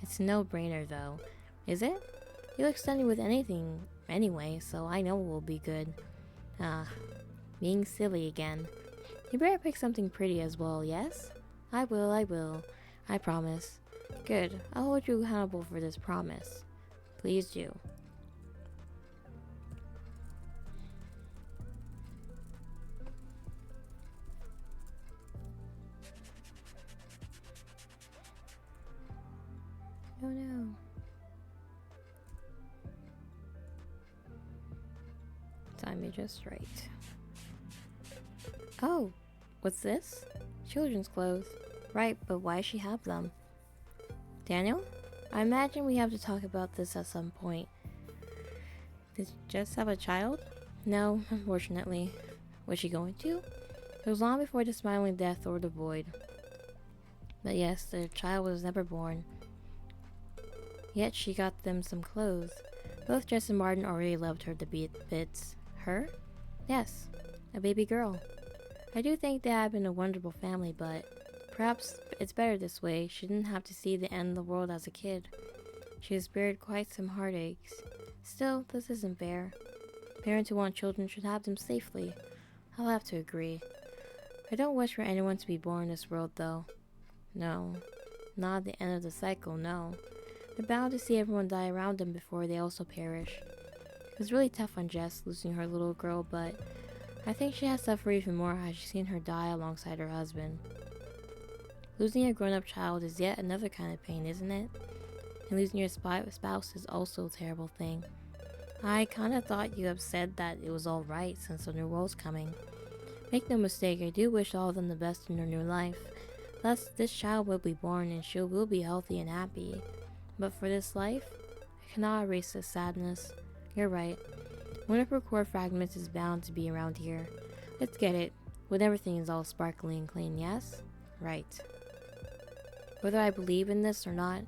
Speaker 1: It's a no-brainer though. Is it? You look stunning with anything anyway, so I know it will be good. Being silly again. You better pick something pretty as well, yes? I will. I promise. Good. I'll hold you accountable for this promise. Please do. Oh no. Time me just right. Oh, what's this? Children's clothes. Right, but why she have them? Daniel? I imagine we have to talk about this at some point. Did Jess have a child? No, unfortunately. Was she going to? It was long before the smiling death or the void. But yes, the child was never born. Yet she got them some clothes. Both Jess and Martin already loved her to bits. Her? Yes, a baby girl. I do think they have been a wonderful family, but perhaps it's better this way. She didn't have to see the end of the world as a kid. She has spared quite some heartaches. Still, this isn't fair. Parents who want children should have them safely. I'll have to agree. I don't wish for anyone to be born in this world, though. No. Not at the end of the cycle, no. They're bound to see everyone die around them before they also perish. It was really tough on Jess losing her little girl, but I think she has suffered even more had she seen her die alongside her husband. Losing a grown-up child is yet another kind of pain, isn't it? And losing your spouse is also a terrible thing. I kinda thought you have said that it was alright since the new world's coming. Make no mistake, I do wish all of them the best in their new life. Thus, this child will be born and she will be healthy and happy. But for this life, I cannot erase this sadness. You're right. One of her core fragments is bound to be around here. Let's get it, when everything is all sparkly and clean, yes? Right. Whether I believe in this or not,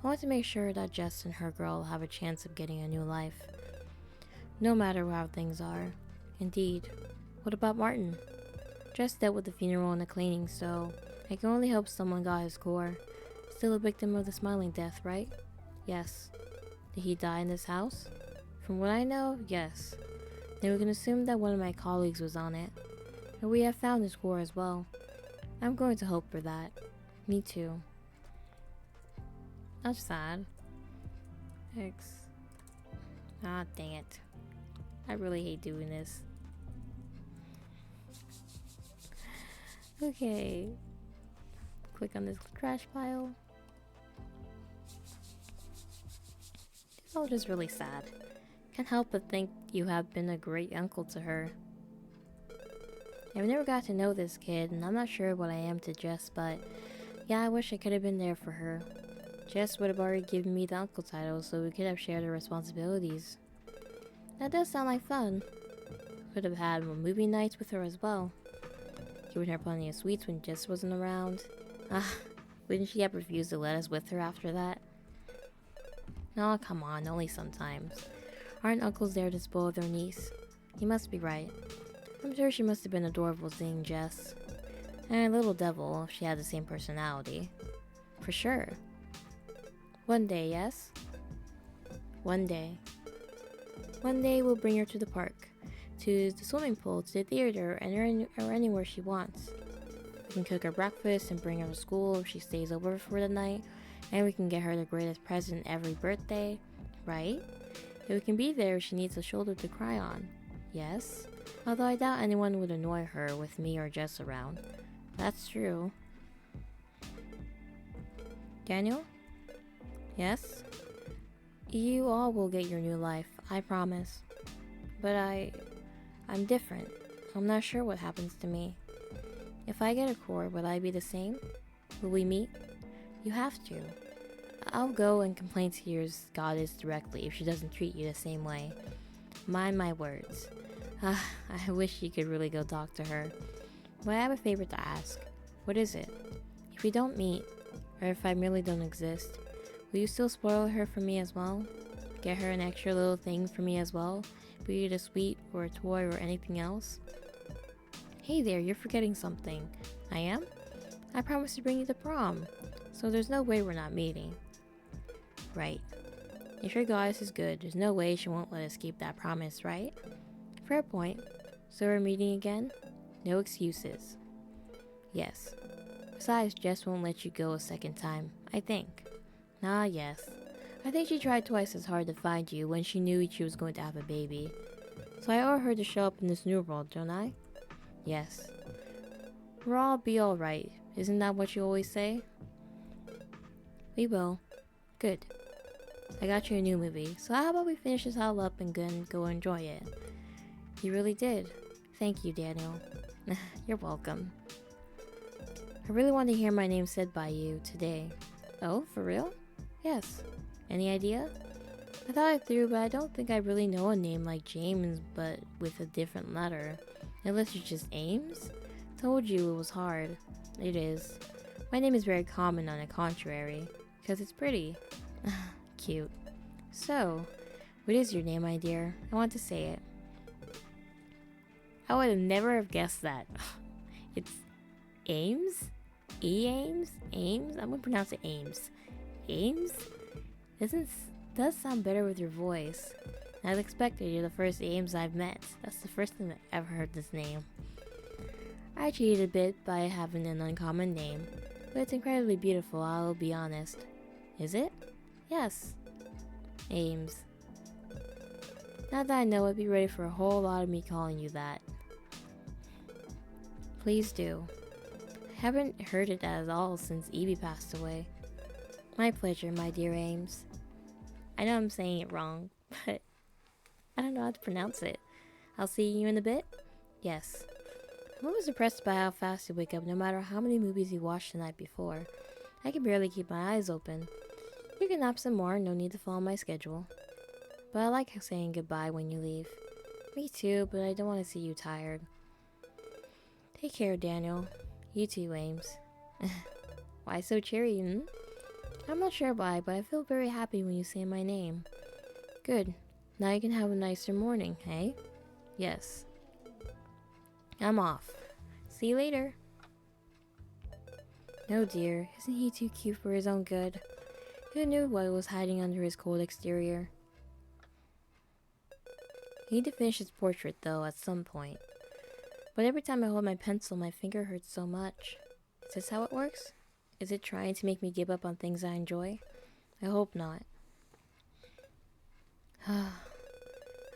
Speaker 1: I want to make sure that Jess and her girl have a chance of getting a new life. No matter how things are. Indeed. What about Martin? Jess dealt with the funeral and the cleaning, so I can only hope someone got his core. Still a victim of the smiling death, right? Yes. Did he die in this house? From what I know, yes. Then we can assume that one of my colleagues was on it. But we have found his core as well. I'm going to hope for that. Me too. That's sad. Ah, dang it. I really hate doing this. Okay. Click on this trash pile. It's all just really sad. Can't help but think you have been a great uncle to her. I've never got to know this kid, and I'm not sure what I am to Jess, but yeah, I wish I could have been there for her. Jess would have already given me the uncle title, so we could have shared the responsibilities. That does sound like fun. Could have had more movie nights with her as well. Giving her plenty of sweets when Jess wasn't around. Wouldn't she have refused to let us with her after that? No, come on, only sometimes. Aren't uncles there to spoil their niece? You must be right. I'm sure she must have been adorable seeing Jess. And a little devil if she had the same personality. For sure. One day, yes? One day. One day we'll bring her to the park, to the swimming pool, to the theater, or anywhere she wants. We can cook her breakfast and bring her to school if she stays over for the night, and we can get her the greatest present every birthday, right? And we can be there if she needs a shoulder to cry on. Yes? Although I doubt anyone would annoy her with me or Jess around. That's true. Daniel? Yes? You all will get your new life, I promise. But I'm different. I'm not sure what happens to me. If I get a core, will I be the same? Will we meet? You have to. I'll go and complain to your goddess directly if she doesn't treat you the same way. Mind my words. I wish you could really go talk to her. But I have a favor to ask. What is it? If we don't meet, or if I really don't exist, will you still spoil her for me as well? Get her an extra little thing for me as well? Be it a sweet or a toy or anything else? Hey there, you're forgetting something. I am? I promised to bring you to prom, so there's no way we're not meeting. Right. If your goddess is good, there's no way she won't let us keep that promise, right? Fair point. So we're meeting again? No excuses. Yes. Besides, Jess won't let you go a second time, I think. Ah, yes. I think she tried twice as hard to find you when she knew she was going to have a baby. So I owe her to show up in this new world, don't I? Yes. We'll all be alright. Isn't that what you always say? We will. Good. I got you a new movie, so how about we finish this all up and go enjoy it? You really did. Thank you, Daniel. You're welcome. I really want to hear my name said by you today. Oh, for real? Yes. Any idea? I thought it through, but I don't think I really know a name like James, but with a different letter. Unless it's just Ames? Told you it was hard. It is. My name is very common on the contrary, because it's pretty. Cute. So, what is your name, my dear? I want to say it. I would have never have guessed that. It's Ames? Ames? Ames? I'm gonna pronounce it Ames. Ames? Does sound better with your voice. As expected, you're the first Ames I've met. That's the first time I've ever heard this name. I cheated a bit by having an uncommon name, but it's incredibly beautiful, I'll be honest. Is it? Yes. Ames. Now that I know it, be ready for a whole lot of me calling you that. Please do. I haven't heard it at all since Evie passed away. My pleasure, my dear Ames. I know I'm saying it wrong, but I don't know how to pronounce it. I'll see you in a bit? Yes. I'm always impressed by how fast you wake up no matter how many movies you watched the night before. I can barely keep my eyes open. You can nap some more, no need to follow my schedule. But I like saying goodbye when you leave. Me too, but I don't want to see you tired. Take care, Daniel. You too, Ames. Why so cheery, hmm? I'm not sure why, but I feel very happy when you say my name. Good. Now you can have a nicer morning, hey? Yes. I'm off. See you later. No, dear. Isn't he too cute for his own good? Who knew what was hiding under his cold exterior? I need to finish his portrait, though, at some point. But every time I hold my pencil, my finger hurts so much. Is this how it works? Is it trying to make me give up on things I enjoy? I hope not.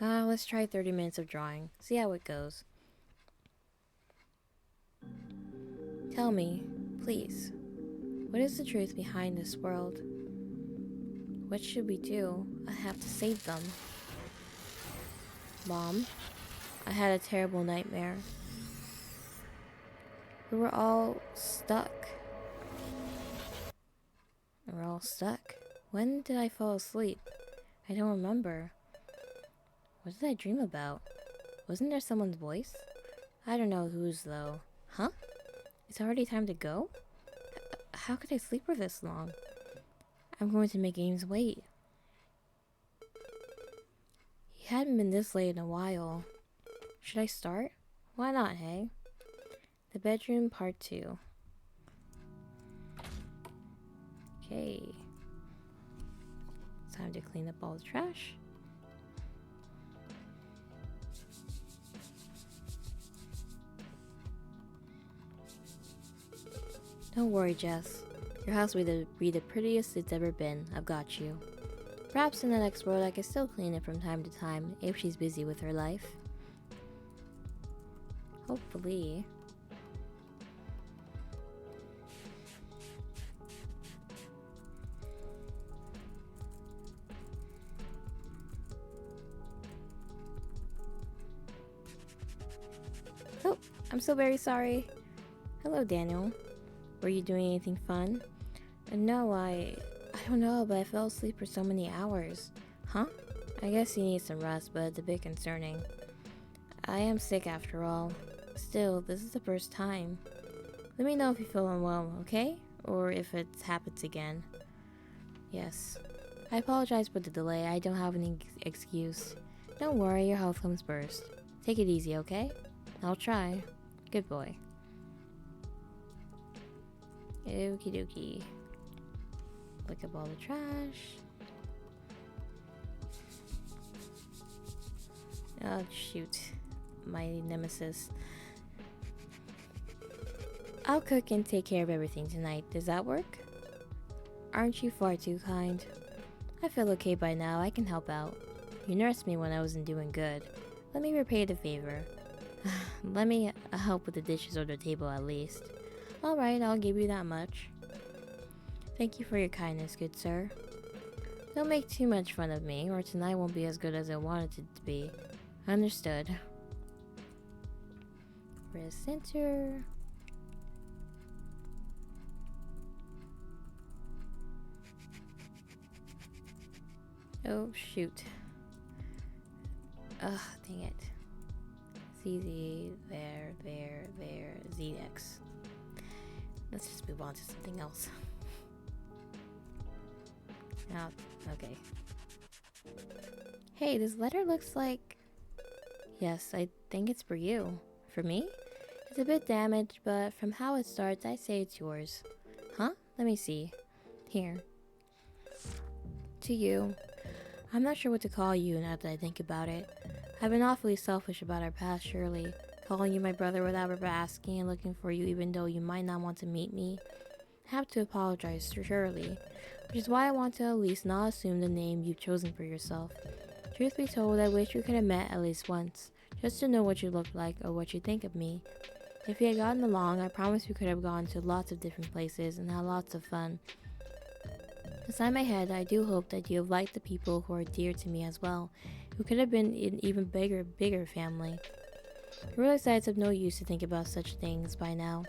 Speaker 1: Let's try 30 minutes of drawing. See how it goes. Tell me, please, what is the truth behind this world? What should we do? I have to save them. Mom, I had a terrible nightmare. We were all stuck. We're all stuck. When did I fall asleep? I don't remember. What did I dream about? Wasn't there someone's voice? I don't know whose though. Huh? It's already time to go? How could I sleep for this long? I'm going to make Ames wait. He hadn't been this late in a while. Should I start? Why not, hey? The bedroom part 2. Okay. Time to clean up all the trash. Don't worry, Jess. Your house will be the prettiest it's ever been. I've got you. Perhaps in the next world I can still clean it from time to time if she's busy with her life. Hopefully. Oh, I'm so very sorry. Hello, Daniel. Were you doing anything fun? No, I don't know, but I fell asleep for so many hours. Huh? I guess you need some rest, but it's a bit concerning. I am sick after all. Still, this is the first time. Let me know if you feel unwell, okay? Or if it happens again. Yes. I apologize for the delay. I don't have any excuse. Don't worry, your health comes first. Take it easy, okay? I'll try. Good boy. Okie dokie. Pick up all the trash. Oh, shoot. My nemesis. I'll cook and take care of everything tonight. Does that work? Aren't you far too kind? I feel okay by now. I can help out. You nursed me when I wasn't doing good. Let me repay the favor. Let me help with the dishes or the table at least. Alright, I'll give you that much. Thank you for your kindness, good sir. Don't make too much fun of me, or tonight won't be as good as I wanted it to be. Understood. Press center. Oh, shoot. Ugh, dang it. CZ, there, ZX. Let's just move on to something else. Now, okay. Hey, this letter looks like... Yes, I think it's for you. For me? It's a bit damaged, but from how it starts, I say it's yours. Huh? Let me see. Here. To you. I'm not sure what to call you now that I think about it. I've been awfully selfish about our past, surely. calling you my brother without ever asking and looking for you even though you might not want to meet me. I have to apologize, surely, which is why I want to at least not assume the name you've chosen for yourself. Truth be told, I wish we could have met at least once, just to know what you look like or what you think of me. If we had gotten along, I promise we could have gone to lots of different places and had lots of fun. Inside my head, I do hope that you have liked the people who are dear to me as well, who could have been an even bigger family. I realize that it's of no use to think about such things by now.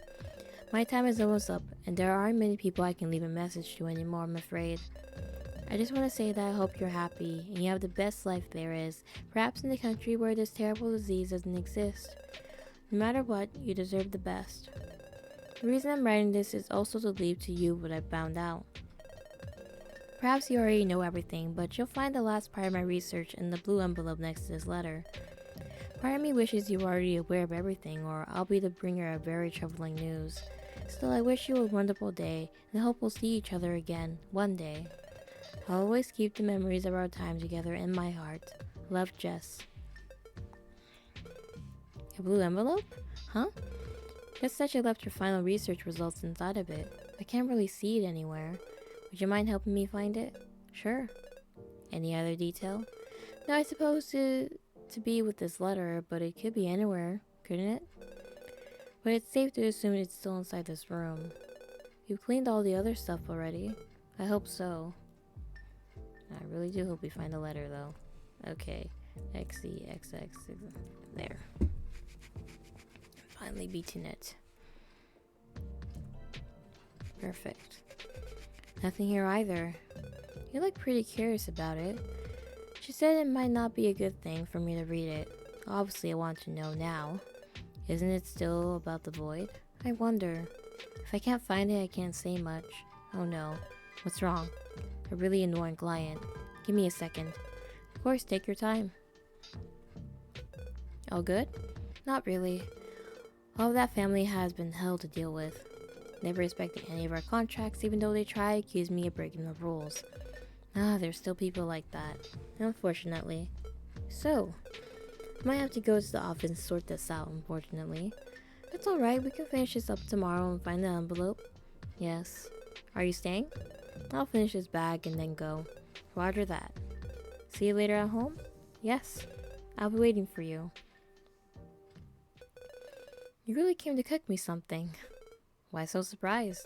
Speaker 1: My time is almost up, and there aren't many people I can leave a message to anymore, I'm afraid. I just want to say that I hope you're happy, and you have the best life there is, perhaps in the country where this terrible disease doesn't exist. No matter what, you deserve the best. The reason I'm writing this is also to leave to you what I found out. Perhaps you already know everything, but you'll find the last part of my research in the blue envelope next to this letter. Part of me wishes you were already aware of everything, or I'll be the bringer of very troubling news. Still, I wish you a wonderful day, and hope we'll see each other again, one day. I'll always keep the memories of our time together in my heart. Love, Jess. A blue envelope? Huh? Just said you left your final research results inside of it. I can't really see it anywhere. Would you mind helping me find it? Sure. Any other detail? No, I suppose to be with this letter, but it could be anywhere, couldn't it? But it's safe to assume it's still inside this room. You've cleaned all the other stuff already. I hope so. I really do hope we find the letter, though. Okay. XEXX. There. Finally beaten it. Perfect. Nothing here either. You look pretty curious about it. She said it might not be a good thing for me to read it. Obviously, I want to know now. Isn't it still about the void? I wonder. If I can't find it, I can't say much. Oh no. What's wrong? A really annoying client. Give me a second. Of course, take your time. All good? Not really. All of that family has been hell to deal with. Never respected any of our contracts, even though they try to accuse me of breaking the rules. There's still people like that. Unfortunately. So, I might have to go to the office and sort this out, unfortunately. It's alright, we can finish this up tomorrow and find the envelope. Yes. Are you staying? I'll finish this bag and then go. Roger that. See you later at home? Yes. I'll be waiting for you. You really came to cook me something. Why so surprised?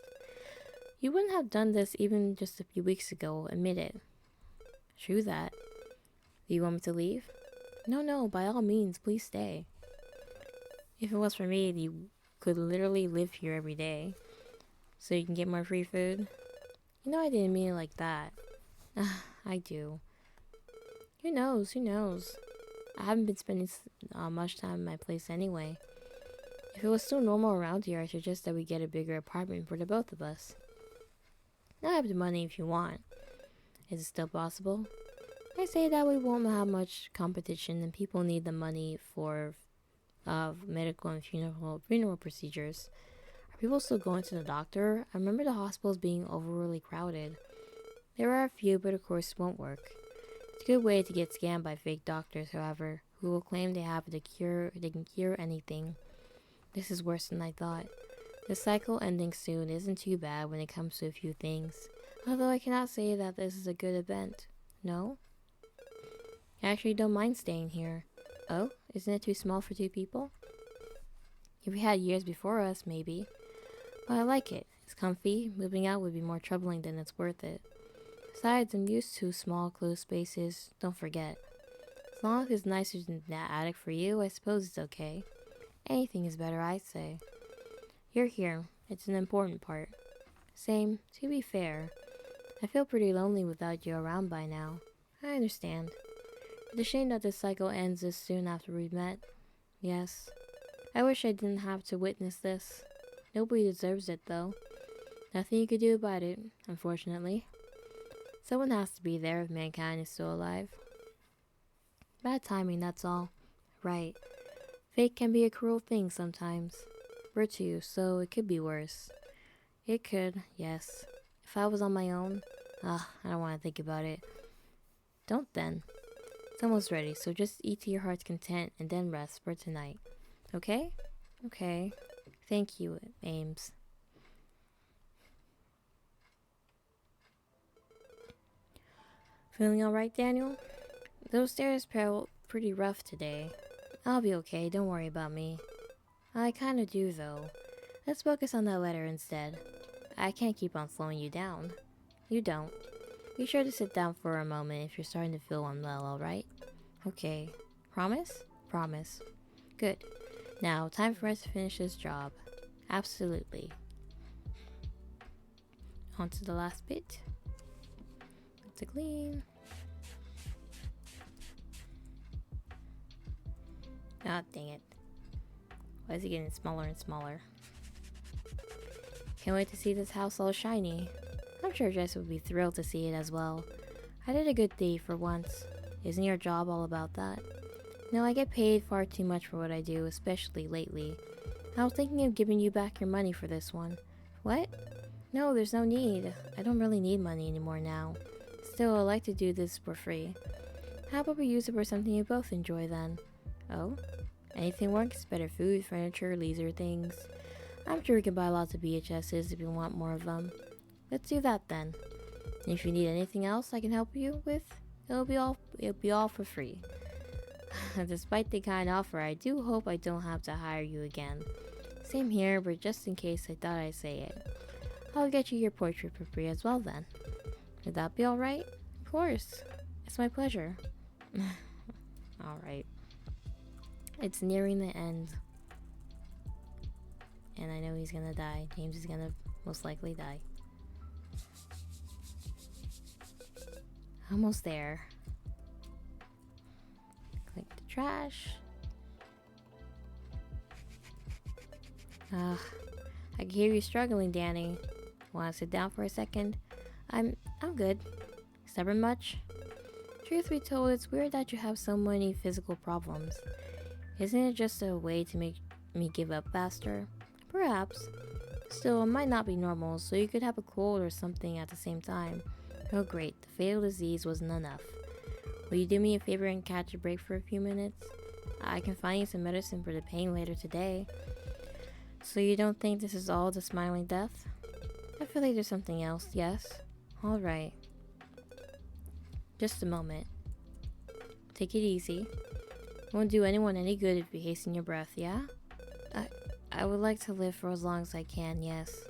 Speaker 1: You wouldn't have done this even just a few weeks ago, admit it. True that. Do you want me to leave? No, by all means, please stay. If it was for me, you could literally live here every day. So you can get more free food? You know I didn't mean it like that. I do. Who knows? I haven't been spending much time in my place anyway. If it was still normal around here, I suggest that we get a bigger apartment for the both of us. I have the money if you want. Is it still possible? I say that we won't have much competition and people need the money for medical and funeral procedures. Are people still going to the doctor? I remember the hospitals being overly crowded. There are a few, but of course it won't work. It's a good way to get scammed by fake doctors, however, who will claim they can cure anything. This is worse than I thought. The cycle ending soon isn't too bad when it comes to a few things, although I cannot say that this is a good event. No? I actually don't mind staying here. Oh, isn't it too small for two people? If we had years before us, maybe. But I like it. It's comfy. Moving out would be more troubling than it's worth it. Besides, I'm used to small, closed spaces, don't forget. As long as it's nicer than that attic for you, I suppose it's okay. Anything is better, I'd say. You're here. It's an important part. Same, to be fair. I feel pretty lonely without you around by now. I understand. It's a shame that this cycle ends this soon after we've met. Yes. I wish I didn't have to witness this. Nobody deserves it, though. Nothing you could do about it, unfortunately. Someone has to be there if mankind is still alive. Bad timing, that's all. Right. Fate can be a cruel thing sometimes. We're two, so it could be worse. It could, yes. If I was on my own, I don't want to think about it. Don't then. It's almost ready, so just eat to your heart's content and then rest for tonight. Okay? Okay. Thank you, Ames. Feeling alright, Daniel? Those stairs felt pretty rough today. I'll be okay, don't worry about me. I kinda do, though. Let's focus on that letter instead. I can't keep on slowing you down. You don't. Be sure to sit down for a moment if you're starting to feel unwell, alright? Okay. Promise? Promise. Good. Now, time for us to finish this job. Absolutely. On to the last bit. To clean. Ah, dang it. Why is it getting smaller and smaller? Can't wait to see this house all shiny. I'm sure Jess would be thrilled to see it as well. I did a good deed for once. Isn't your job all about that? No, I get paid far too much for what I do, especially lately. I was thinking of giving you back your money for this one. What? No, there's no need. I don't really need money anymore now. Still, I like to do this for free. How about we use it for something you both enjoy then? Oh? Anything works? Better food, furniture, leisure things. I'm sure we can buy lots of VHSs if you want more of them. Let's do that then. And if you need anything else I can help you with, it'll be all for free. Despite the kind offer, I do hope I don't have to hire you again. Same here, but just in case I thought I'd say it. I'll get you your portrait for free as well then. Would that be alright? Of course. It's my pleasure. Alright. It's nearing the end. And I know he's gonna die. James is gonna most likely die. Almost there. Click the trash. I can hear you struggling, Danny. Wanna sit down for a second? I'm good. Stubborn much? Truth be told, it's weird that you have so many physical problems. Isn't it just a way to make me give up faster? Perhaps. Still, it might not be normal, so you could have a cold or something at the same time. Oh great, the fatal disease wasn't enough. Will you do me a favor and catch a break for a few minutes? I can find you some medicine for the pain later today. So you don't think this is all the smiling death? I feel like there's something else, yes? Alright. Just a moment. Take it easy. Won't do anyone any good if you hasten your breath, yeah? I would like to live for as long as I can, yes.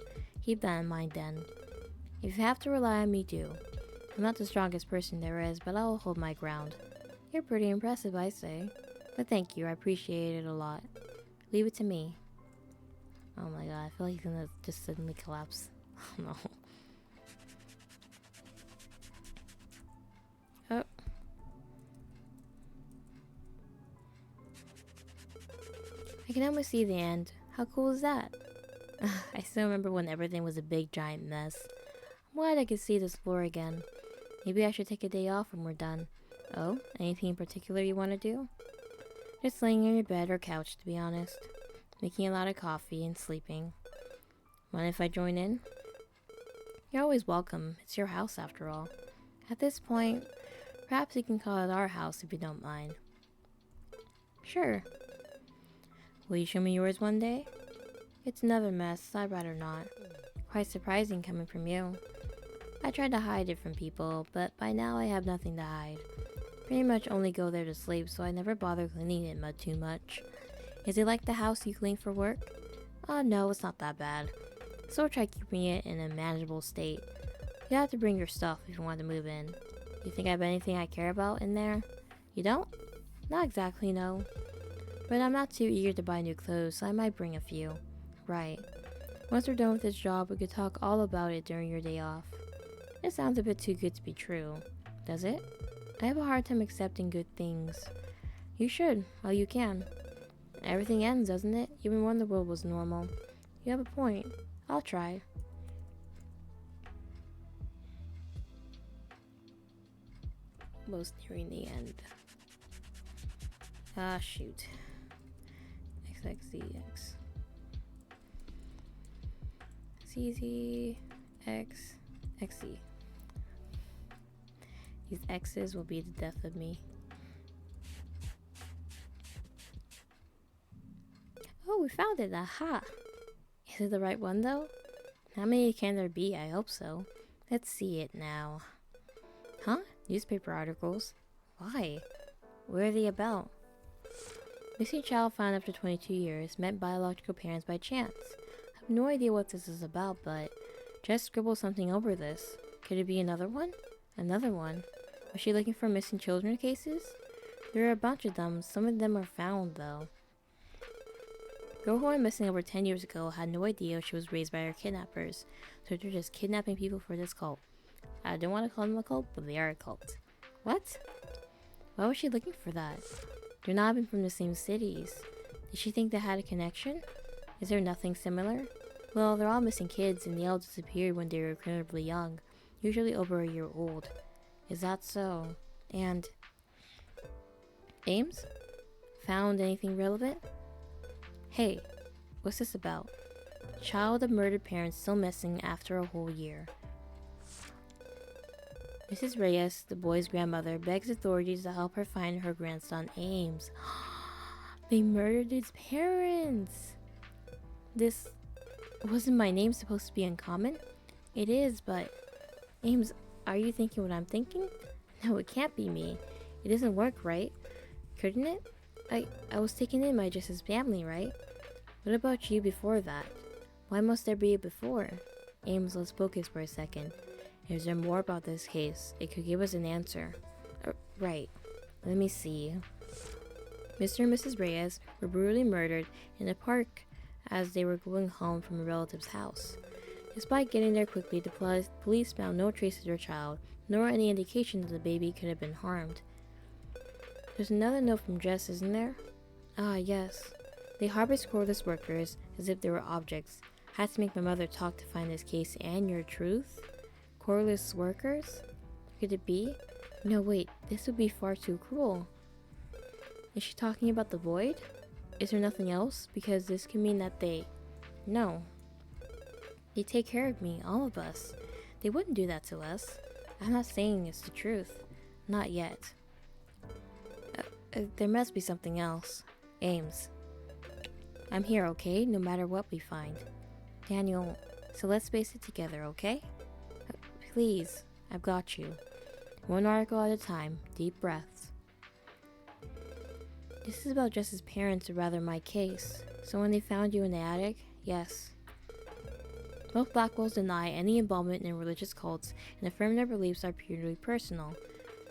Speaker 1: Keep that in mind then. If you have to rely on me, do. I'm not the strongest person there is, but I'll hold my ground. You're pretty impressive, I say. But thank you, I appreciate it a lot. Leave it to me. Oh my god, I feel like he's gonna just suddenly collapse. Oh no. Oh. I can almost see the end. How cool is that? I still remember when everything was a big giant mess. I'm glad I could see this floor again. Maybe I should take a day off when we're done. Oh, anything in particular you want to do? Just laying in your bed or couch, to be honest. Making a lot of coffee and sleeping. Mind if I join in? You're always welcome. It's your house after all. At this point, perhaps you can call it our house if you don't mind. Sure. Will you show me yours one day? It's another mess. I'd rather not. Quite surprising coming from you. I tried to hide it from people, but by now I have nothing to hide. Pretty much only go there to sleep, so I never bother cleaning it too much. Is it like the house you clean for work? No, it's not that bad. So try keeping it in a manageable state. You have to bring your stuff if you want to move in. You think I have anything I care about in there? You don't? Not exactly, no. But I'm not too eager to buy new clothes, so I might bring a few. Right. Once we're done with this job, we could talk all about it during your day off. It sounds a bit too good to be true. Does it? I have a hard time accepting good things. You should, while you can. Everything ends, doesn't it? Even when the world was normal. You have a point. I'll try. Most nearing the end. Ah, shoot. XXZX. ZZ X XZ. These X's will be the death of me. we found it. Aha! Is it the right one, though? How many can there be? I hope so. Let's see it now. Huh? Newspaper articles? Why? What are they about? Missing child found after 22 years, met biological parents by chance. I have no idea what this is about, but just scribbled something over this. Could it be another one? Another one? Was she looking for missing children cases? There are a bunch of them. Some of them are found, though. Girl who went missing over 10 years ago had no idea she was raised by her kidnappers, so they're just kidnapping people for this cult. I don't want to call them a cult, but they are a cult. What? Why was she looking for that? They're not even from the same cities. Did she think they had a connection? Is there nothing similar? Well, they're all missing kids and they all disappeared when they were incredibly young, usually over a year old. Is that so? And... Ames? Found anything relevant? Hey, what's this about? Child of murdered parents still missing after a whole year. Mrs. Reyes, the boy's grandmother, begs authorities to help her find her grandson Ames. They murdered his parents! This... Wasn't my name supposed to be uncommon? It is, but... Ames, are you thinking what I'm thinking? No, it can't be me. It doesn't work, right? Couldn't it? I was taken in by Jess's family, right? What about you before that? Why must there be a before? Ames, let's focus for a second. Is there more about this case? It could give us an answer. Right. Let me see. Mr. and Mrs. Reyes were brutally murdered in a park as they were going home from a relative's house. Despite getting there quickly, the police found no trace of their child, nor any indication that the baby could have been harmed. There's another note from Jess, isn't there? Ah, yes. They harbored scoreless workers as if they were objects. Had to make my mother talk to find this case and your truth? Coreless workers? Could it be? No, wait, this would be far too cruel. Is she talking about the void? Is there nothing else? Because this could mean that they... No. They take care of me, all of us. They wouldn't do that to us. I'm not saying it's the truth. Not yet. There must be something else. Ames. I'm here, okay? No matter what we find. Daniel, so let's face it together, okay? Please, I've got you. One article at a time. Deep breaths. This is about Jess's parents, or rather my case. So when they found you in the attic, yes. Both Blackwells deny any involvement in religious cults and affirm their beliefs are purely personal.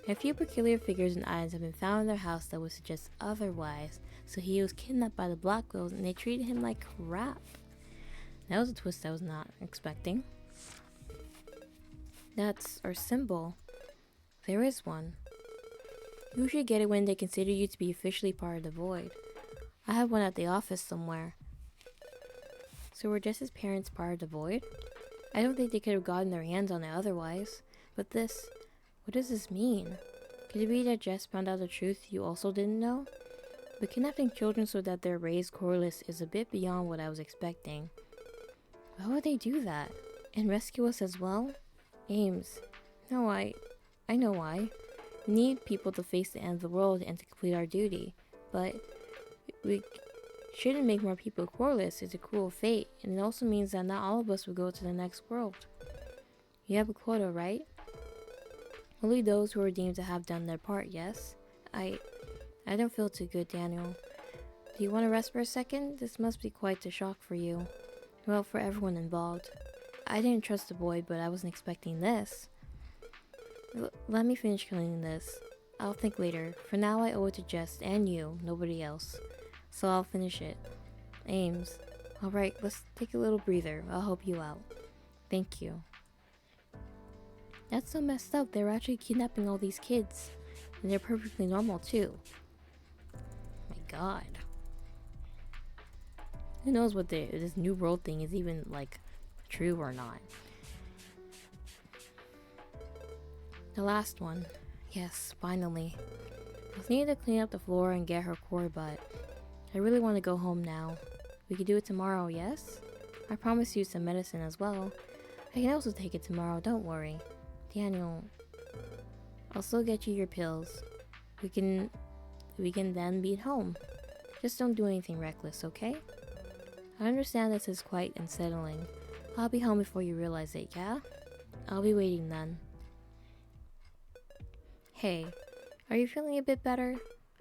Speaker 1: A few peculiar figures and items have been found in their house that would suggest otherwise, so he was kidnapped by the Blackwells and they treated him like crap. That was a twist I was not expecting. That's our symbol. There is one. You should get it when they consider you to be officially part of the void. I have one at the office somewhere. So were Jess's parents part of the void? I don't think they could have gotten their hands on it otherwise. But this... What does this mean? Could it be that Jess found out the truth you also didn't know? But kidnapping children so that they're raised coreless is a bit beyond what I was expecting. Why would they do that? And rescue us as well? Ames. No, I know why. We need people to face the end of the world and to complete our duty. But we shouldn't make more people coreless. It's a cruel fate, and it also means that not all of us will go to the next world. You have a quota, right? Only those who are deemed to have done their part, yes? I don't feel too good, Daniel. Do you want to rest for a second? This must be quite the shock for you. Well, for everyone involved. I didn't trust the boy, but I wasn't expecting this. Let me finish cleaning this. I'll think later. For now, I owe it to Jess and you, nobody else. So I'll finish it. Ames. Alright, let's take a little breather. I'll help you out. Thank you. That's so messed up. They're actually kidnapping all these kids. And they're perfectly normal, too. My god. Who knows what this new world thing is even, like, true or not. The last one. Yes, finally. I was needing to clean up the floor and get her core, but I really want to go home now. We could do it tomorrow, yes? I promise you some medicine as well. I can also take it tomorrow, don't worry. Daniel, I'll still get you your pills. We can then be at home. Just don't do anything reckless, okay? I understand this is quite unsettling. I'll be home before you realize it, yeah? I'll be waiting then. Hey, are you feeling a bit better?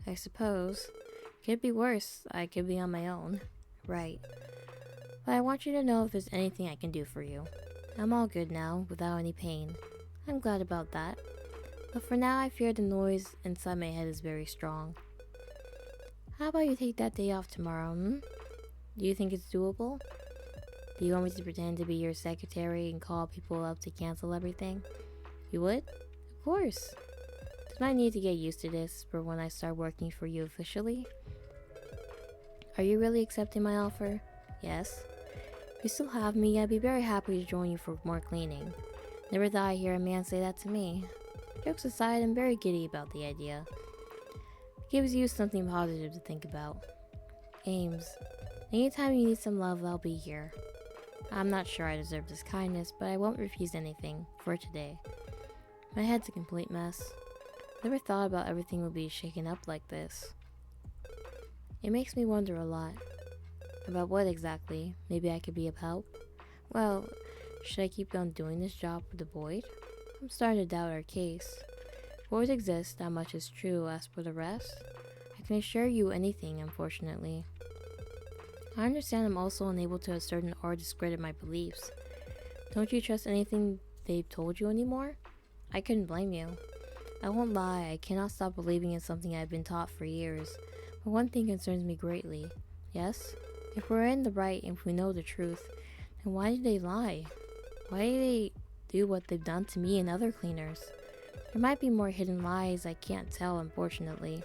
Speaker 1: I suppose. Could be worse. I could be on my own. Right. But I want you to know if there's anything I can do for you. I'm all good now, without any pain. I'm glad about that. But for now, I fear the noise inside my head is very strong. How about you take that day off tomorrow, Do you think it's doable? Do you want me to pretend to be your secretary and call people up to cancel everything? You would? Of course. Don't I need to get used to this for when I start working for you officially? Are you really accepting my offer? Yes. If you still have me, I'd be very happy to join you for more cleaning. Never thought I'd hear a man say that to me. Jokes aside, I'm very giddy about the idea. It gives you something positive to think about. Ames, anytime you need some love, I'll be here. I'm not sure I deserve this kindness, but I won't refuse anything for today. My head's a complete mess. Never thought about everything would be shaken up like this. It makes me wonder a lot. About what exactly? Maybe I could be of help? Well, should I keep on doing this job for the Void? I'm starting to doubt our case. Voids exist, that much is true. As for the rest, I can assure you anything, unfortunately. I understand I'm also unable to assert or discredit my beliefs. Don't you trust anything they've told you anymore? I couldn't blame you. I won't lie, I cannot stop believing in something I've been taught for years. But one thing concerns me greatly. Yes? If we're in the right and if we know the truth, then why did they lie? Why did they do what they've done to me and other cleaners? There might be more hidden lies I can't tell, unfortunately.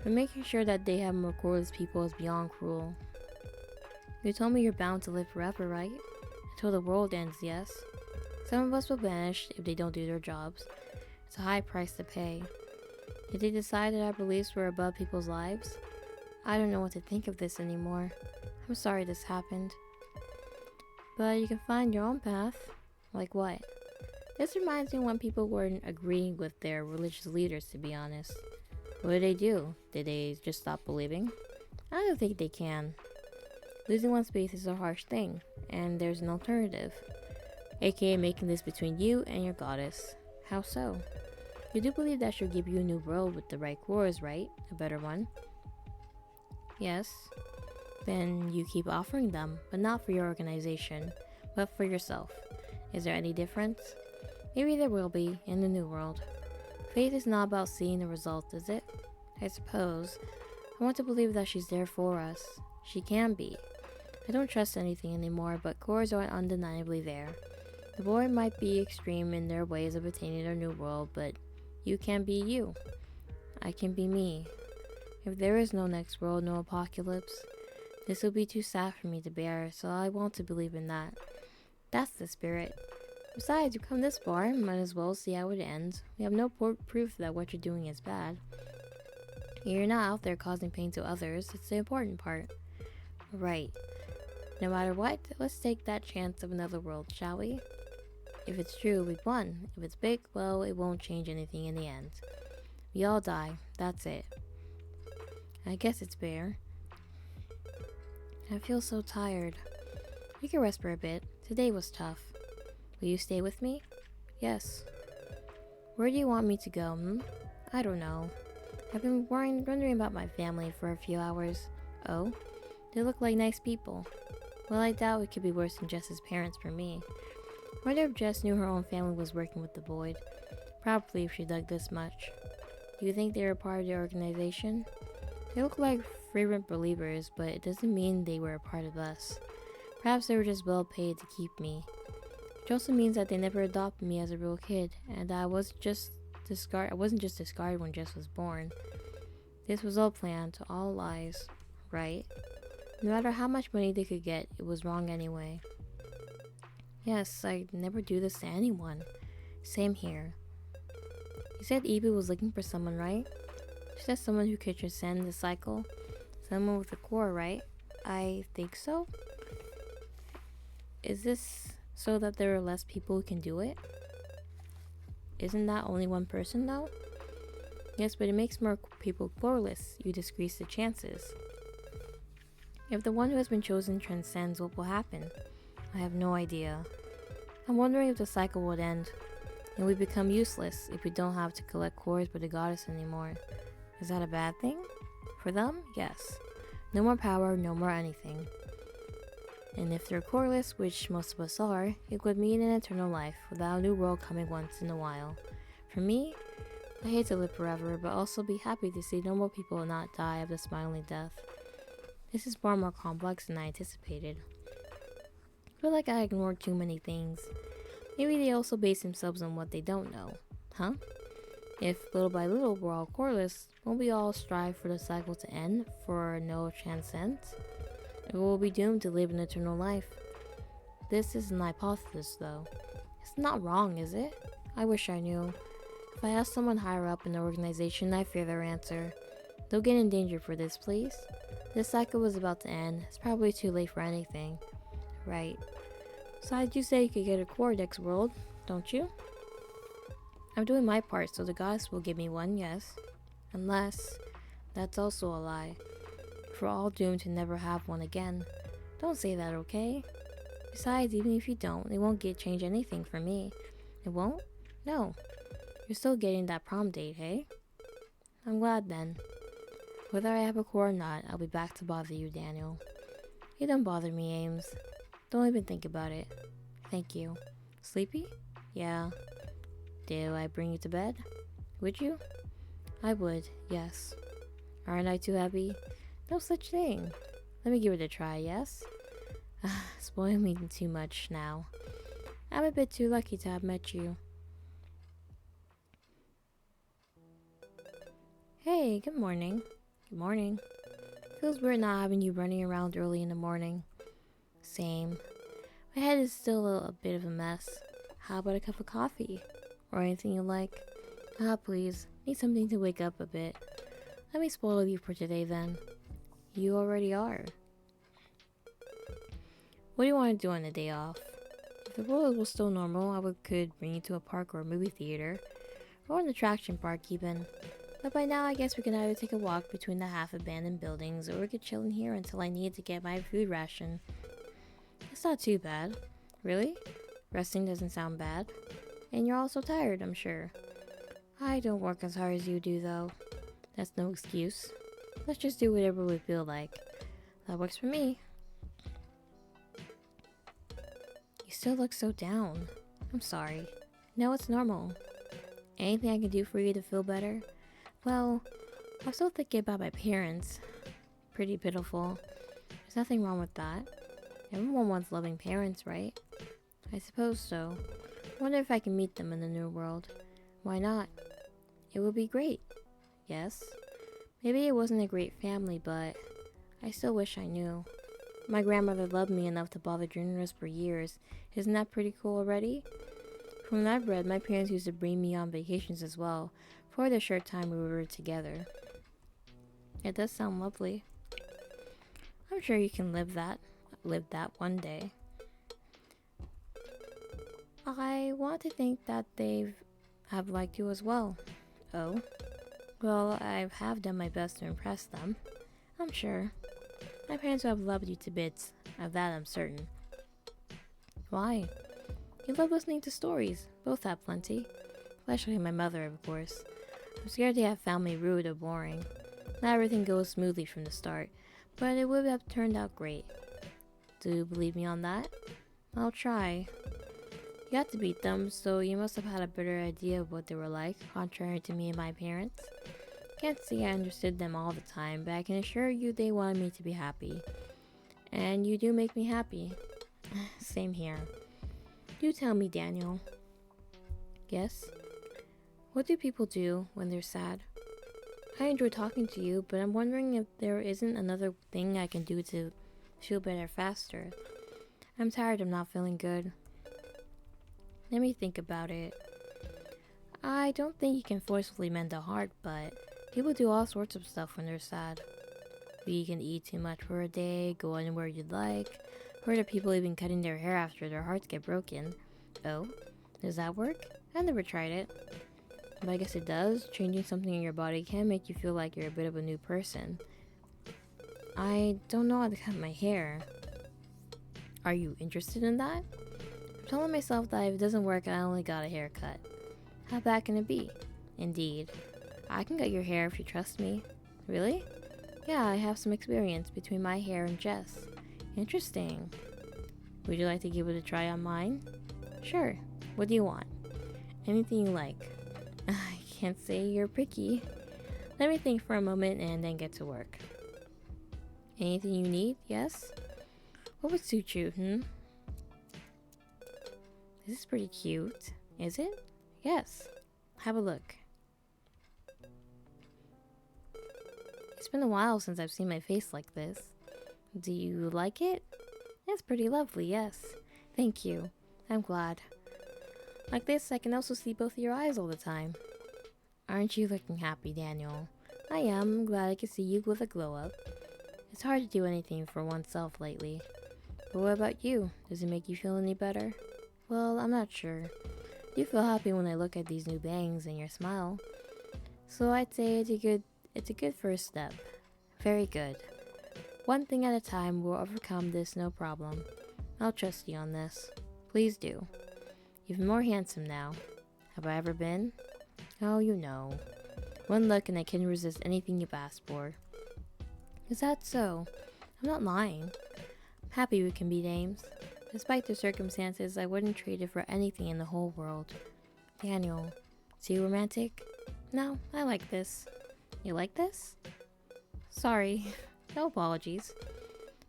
Speaker 1: But making sure that they have more recordless people is beyond cruel. You told me you're bound to live forever, right? Until the world ends, yes? Some of us will vanish if they don't do their jobs. It's a high price to pay. Did they decide that our beliefs were above people's lives? I don't know what to think of this anymore. I'm sorry this happened. But you can find your own path. Like what? This reminds me when people weren't agreeing with their religious leaders, to be honest. What did they do? Did they just stop believing? I don't think they can. Losing one's faith is a harsh thing, and there's an alternative. AKA making this between you and your goddess. How so? You do believe that she'll give you a new world with the right cores, right? A better one? Yes. Then you keep offering them, but not for your organization, but for yourself. Is there any difference? Maybe there will be, in the new world. Faith is not about seeing the result, is it? I suppose. I want to believe that she's there for us. She can be. I don't trust anything anymore, but cores are undeniably there. The Void might be extreme in their ways of attaining their new world, but you can be you. I can be me. If there is no next world, no apocalypse, this will be too sad for me to bear, so I want to believe in that. That's the spirit. Besides, you come this far, might as well see how it ends. We have no proof that what you're doing is bad. You're not out there causing pain to others, it's the important part. Right. No matter what, let's take that chance of another world, shall we? If it's true, we've won. If it's big, well, it won't change anything in the end. We all die, that's it. I guess it's fair. I feel so tired. We can rest for a bit. Today was tough. Will you stay with me? Yes. Where do you want me to go, I don't know. I've been wondering about my family for a few hours. Oh? They look like nice people. Well, I doubt it could be worse than Jess's parents for me. Wonder if Jess knew her own family was working with the Void. Probably if she dug this much. Do you think they were part of the organization? They look like fervent believers, but it doesn't mean they were a part of us. Perhaps they were just well paid to keep me. It also means that they never adopted me as a real kid, and that I wasn't just discarded when Jess was born. This was all planned, all lies, right? No matter how much money they could get, it was wrong anyway. Yes, I'd never do this to anyone. Same here. You said Evie was looking for someone, right? She said someone who could transcend the cycle. Someone with a core, right? I think so. Is this so that there are less people who can do it? Isn't that only one person, though? Yes, but it makes more people coreless. You decrease the chances. If the one who has been chosen transcends, what will happen? I have no idea. I'm wondering if the cycle would end, and we become useless if we don't have to collect cores by the goddess anymore. Is that a bad thing? For them, yes. No more power, no more anything. And if they're coreless, which most of us are, it would mean an eternal life without a new world coming once in a while. For me, I hate to live forever, but also be happy to see no more people not die of the smiling death. This is far more complex than I anticipated. I feel like I ignored too many things. Maybe they also base themselves on what they don't know. Huh? If little by little we're all coreless, won't we all strive for the cycle to end, for no transcendence? Or will be doomed to live an eternal life? This is an hypothesis, though. It's not wrong, is it? I wish I knew. If I ask someone higher up in the organization, I fear their answer. Don't get in danger for this, please. This cycle was about to end. It's probably too late for anything. Right. Besides, you say you could get a core next world, don't you? I'm doing my part, so the goddess will give me one, yes. Unless, that's also a lie. We're all doomed to never have one again. Don't say that, okay? Besides, even if you don't, it won't change anything for me. It won't? No. You're still getting that prom date, hey? I'm glad then. Whether I have a core or not, I'll be back to bother you, Daniel. You don't bother me, Ames. Don't even think about it. Thank you. Sleepy? Yeah. Do I bring you to bed? Would you? I would, yes. Aren't I too heavy? No such thing. Let me give it a try, yes? Spoil me too much now. I'm a bit too lucky to have met you. Hey, good morning. Good morning. Feels weird not having you running around early in the morning. Same. My head is still a bit of a mess. How about a cup of coffee? Or anything you like? Ah, please. Need something to wake up a bit. Let me spoil you for today then. You already are. What do you want to do on the day off? If the world was still normal, I could bring you to a park or a movie theater. Or an attraction park even. But by now I guess we can either take a walk between the half-abandoned buildings or we could chill in here until I need to get my food ration. It's not too bad. Really? Resting doesn't sound bad. And you're also tired, I'm sure. I don't work as hard as you do though. That's no excuse. Let's just do whatever we feel like. That works for me. You still look so down. I'm sorry. No, it's normal. Anything I can do for you to feel better? Well, I'm still thinking about my parents. Pretty pitiful. There's nothing wrong with that. Everyone wants loving parents, right? I suppose so. Wonder if I can meet them in the new world. Why not? It would be great. Yes. Maybe it wasn't a great family, but I still wish I knew. My grandmother loved me enough to bother journalists for years. Isn't that pretty cool already? From what I've read, my parents used to bring me on vacations as well, for the short time we were together. It does sound lovely. I'm sure you can live that one day. I want to think that they have liked you as well. Oh? Well, I have done my best to impress them. I'm sure. My parents have loved you to bits. Of that I'm certain. Why? You love listening to stories. Both have plenty. Especially my mother, of course. I'm scared they have found me rude or boring. Not everything goes smoothly from the start, but it would have turned out great. Do you believe me on that? I'll try. You had to beat them, so you must have had a better idea of what they were like, contrary to me and my parents. Can't say I understood them all the time, but I can assure you they wanted me to be happy. And you do make me happy. Same here. Do tell me, Daniel. Yes? What do people do when they're sad? I enjoy talking to you, but I'm wondering if there isn't another thing I can do to feel better faster. I'm tired of not feeling good. Let me think about it. I don't think you can forcefully mend a heart, but people do all sorts of stuff when they're sad. You can eat too much for a day, go anywhere you'd like. Heard of people even cutting their hair after their hearts get broken. Oh, does that work? I never tried it. But I guess it does. Changing something in your body can make you feel like you're a bit of a new person. I don't know how to cut my hair. Are you interested in that? I'm telling myself that if it doesn't work, I only got a haircut. How bad can it be? Indeed. I can cut your hair if you trust me. Really? Yeah, I have some experience between my hair and Jess. Interesting. Would you like to give it a try on mine? Sure. What do you want? Anything you like. I can't say you're picky. Let me think for a moment and then get to work. Anything you need? Yes? What would suit you, This is pretty cute. Is it? Yes. Have a look. It's been a while since I've seen my face like this. Do you like it? It's pretty lovely, yes. Thank you. I'm glad. Like this, I can also see both your eyes all the time. Aren't you looking happy, Daniel? I am. I'm glad I can see you with a glow up. It's hard to do anything for oneself lately. But what about you? Does it make you feel any better? Well, I'm not sure. I do feel happy when I look at these new bangs and your smile. So I'd say it's a good first step. Very good. One thing at a time, we'll overcome this, no problem. I'll trust you on this. Please do. You've been more handsome now. Have I ever been? Oh, you know. One look and I couldn't resist anything you've asked for. Is that so? I'm not lying. I'm happy we can be dames. Despite the circumstances, I wouldn't trade it for anything in the whole world. Daniel, is you romantic? No, I like this. You like this? Sorry. No apologies.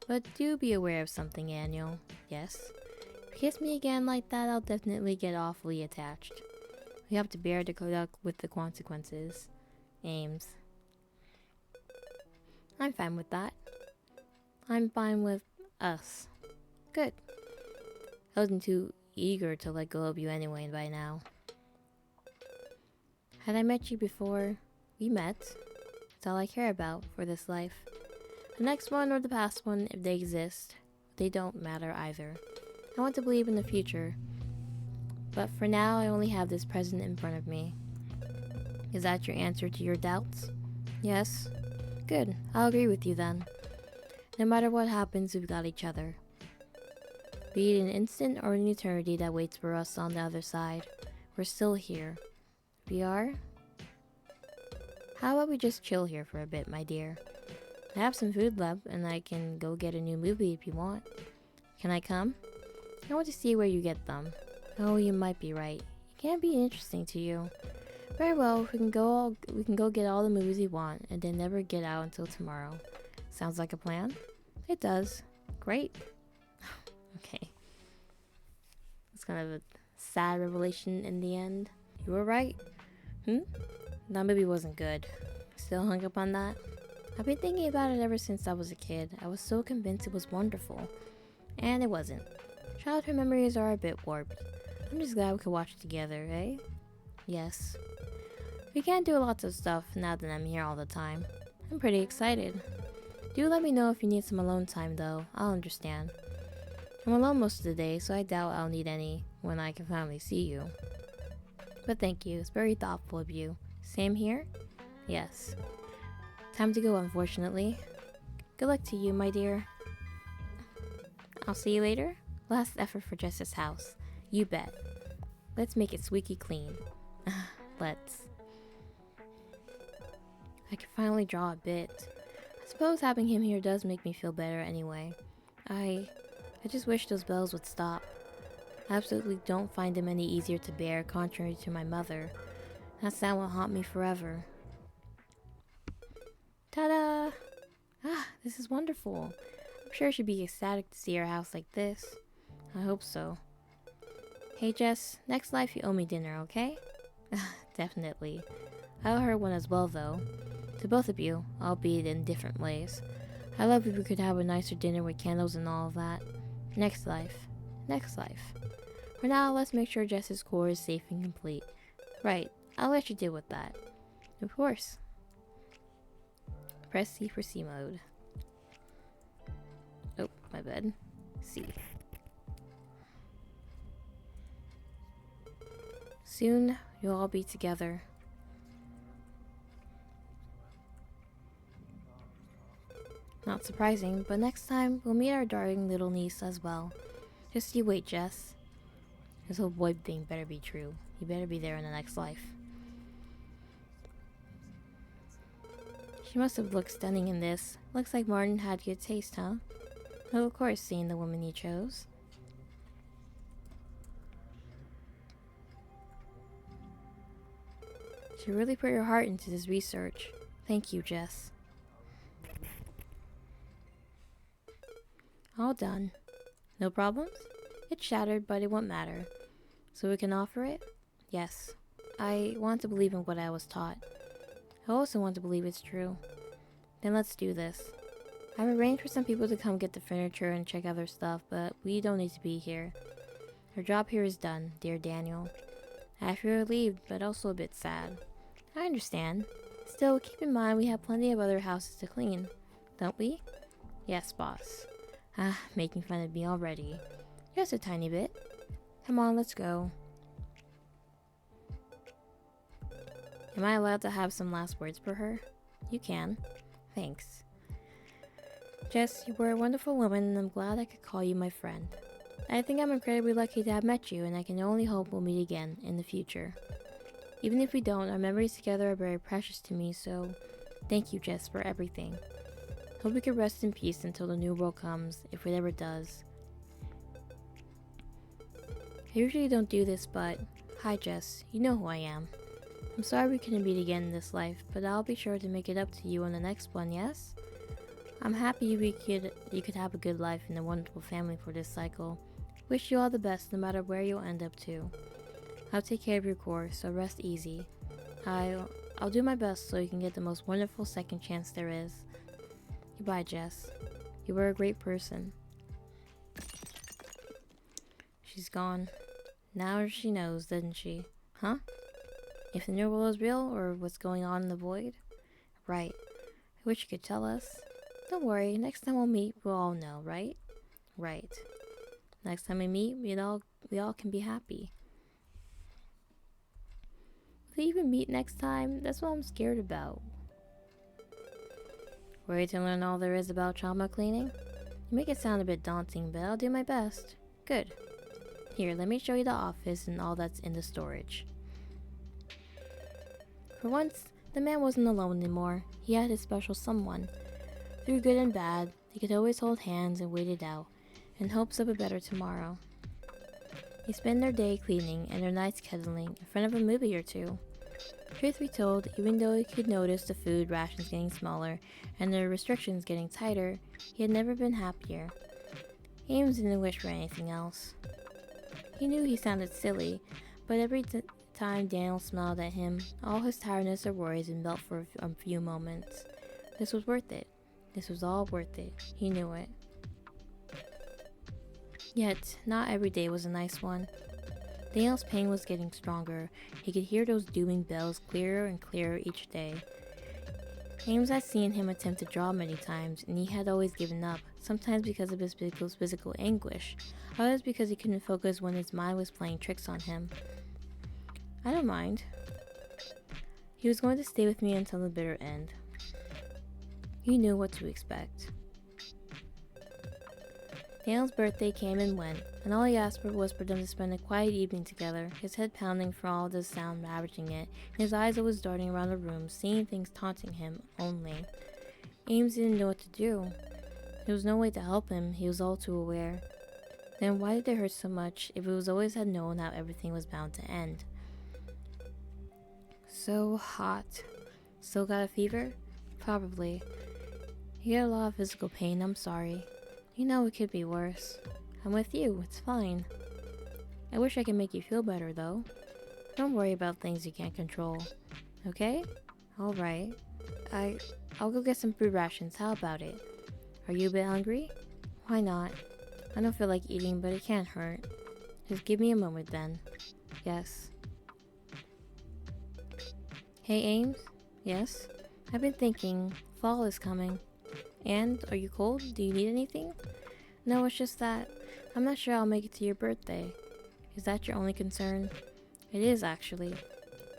Speaker 1: But do be aware of something, Daniel. Yes? If you kiss me again like that, I'll definitely get awfully attached. We have to bear the conduct with the consequences. Ames. I'm fine with that. I'm fine with us. Good. I wasn't too eager to let go of you anyway by now. Had I met you before we met, that's all I care about for this life. The next one or the past one, if they exist, they don't matter either. I want to believe in the future, but for now I only have this present in front of me. Is that your answer to your doubts? Yes? Good, I'll agree with you then. No matter what happens, we've got each other. Be it an instant or an eternity that waits for us on the other side, we're still here. We are? How about we just chill here for a bit, my dear? I have some food left, and I can go get a new movie if you want. Can I come? I want to see where you get them. Oh, you might be right. It can't be interesting to you. Very well, we can go get all the movies we want, and then never get out until tomorrow. Sounds like a plan? It does. Great. Okay. It's kind of a sad revelation in the end. You were right. That movie wasn't good. Still hung up on that? I've been thinking about it ever since I was a kid. I was so convinced it was wonderful. And it wasn't. Childhood memories are a bit warped. I'm just glad we could watch it together, eh? Yes. We can't do lots of stuff now that I'm here all the time. I'm pretty excited. Do let me know if you need some alone time though. I'll understand. I'm alone most of the day, so I doubt I'll need any when I can finally see you. But thank you, it's very thoughtful of you. Same here? Yes. Time to go, unfortunately. Good luck to you, my dear. I'll see you later. Last effort for Jess's house. You bet. Let's make it squeaky clean. Let's. I can finally draw a bit. I suppose having him here does make me feel better anyway. I just wish those bells would stop. I absolutely don't find them any easier to bear, contrary to my mother. That sound will haunt me forever. Ta-da! Ah, this is wonderful. I'm sure she'd be ecstatic to see our house like this. I hope so. Hey Jess, next life you owe me dinner, okay? Definitely. I owe her one as well though. To both of you, albeit in different ways. I love if we could have a nicer dinner with candles and all of that. Next life. Next life. For now, let's make sure Jess's core is safe and complete. Right, I'll let you deal with that. Of course. Press C for C mode. Oh, my bad. C. Soon, you'll all be together. Not surprising, but next time we'll meet our darling little niece as well. Just you wait, Jess. This whole boy thing better be true. You better be there in the next life. She must have looked stunning in this. Looks like Martin had good taste, huh? Oh, of course, seeing the woman you chose. You really put your heart into this research. Thank you, Jess. All done. No problems? It's shattered, but it won't matter. So we can offer it? Yes. I want to believe in what I was taught. I also want to believe it's true. Then let's do this. I've arranged for some people to come get the furniture and check out their stuff, but we don't need to be here. Our job here is done, dear Daniel. I feel relieved, but also a bit sad. I understand. Still, keep in mind we have plenty of other houses to clean, don't we? Yes, boss. Making fun of me already. Just a tiny bit. Come on, let's go. Am I allowed to have some last words for her? You can. Thanks. Jess, you were a wonderful woman, and I'm glad I could call you my friend. I think I'm incredibly lucky to have met you, and I can only hope we'll meet again in the future. Even if we don't, our memories together are very precious to me, so thank you, Jess, for everything. Hope we can rest in peace until the new world comes, if it ever does. I usually don't do this, but hi, Jess. You know who I am. I'm sorry we couldn't meet again in this life, but I'll be sure to make it up to you on the next one, yes? I'm happy you could have a good life and a wonderful family for this cycle. Wish you all the best no matter where you'll end up to. I'll take care of your course, so rest easy. I'll do my best so you can get the most wonderful second chance there is. Goodbye, Jess. You were a great person. She's gone. Now she knows, doesn't she? Huh? If the new world is real, or what's going on in the void? Right. I wish you could tell us. Don't worry, next time we'll meet, we'll all know, right? Right. Next time we meet, we all can be happy. Will we even meet next time? That's what I'm scared about. Ready to learn all there is about trauma cleaning? You make it sound a bit daunting, but I'll do my best. Good. Here, let me show you the office and all that's in the storage. For once, the man wasn't alone anymore. He had his special someone. Through good and bad, they could always hold hands and wait it out, in hopes of a better tomorrow. They spend their day cleaning and their nights cuddling in front of a movie or two. Truth be told, even though he could notice the food rations getting smaller and the restrictions getting tighter, he had never been happier. Ames didn't wish for anything else. He knew he sounded silly, but every time Daniel smiled at him, all his tiredness or worries would melt for a few moments. This was worth it. This was all worth it. He knew it. Yet, not every day was a nice one. Daniel's pain was getting stronger. He could hear those dooming bells clearer and clearer each day. Ames had seen him attempt to draw many times, and he had always given up, sometimes because of his physical anguish, others because he couldn't focus when his mind was playing tricks on him. I don't mind. He was going to stay with me until the bitter end. He knew what to expect. Daniel's birthday came and went, and all he asked for was for them to spend a quiet evening together, his head pounding for all the sound ravaging it, and his eyes always darting around the room, seeing things taunting him, only. Ames didn't know what to do. There was no way to help him, he was all too aware. Then why did it hurt so much if it was always had known how everything was bound to end? So hot. Still got a fever? Probably. You get a lot of physical pain, I'm sorry. You know it could be worse. I'm with you, it's fine. I wish I could make you feel better, though. Don't worry about things you can't control. Okay? Alright. I'll go get some food rations, how about it? Are you a bit hungry? Why not? I don't feel like eating, but it can't hurt. Just give me a moment then. Yes. Hey Ames? Yes? I've been thinking, fall is coming. And, are you cold? Do you need anything? No, it's just that I'm not sure I'll make it to your birthday. Is that your only concern? It is, actually.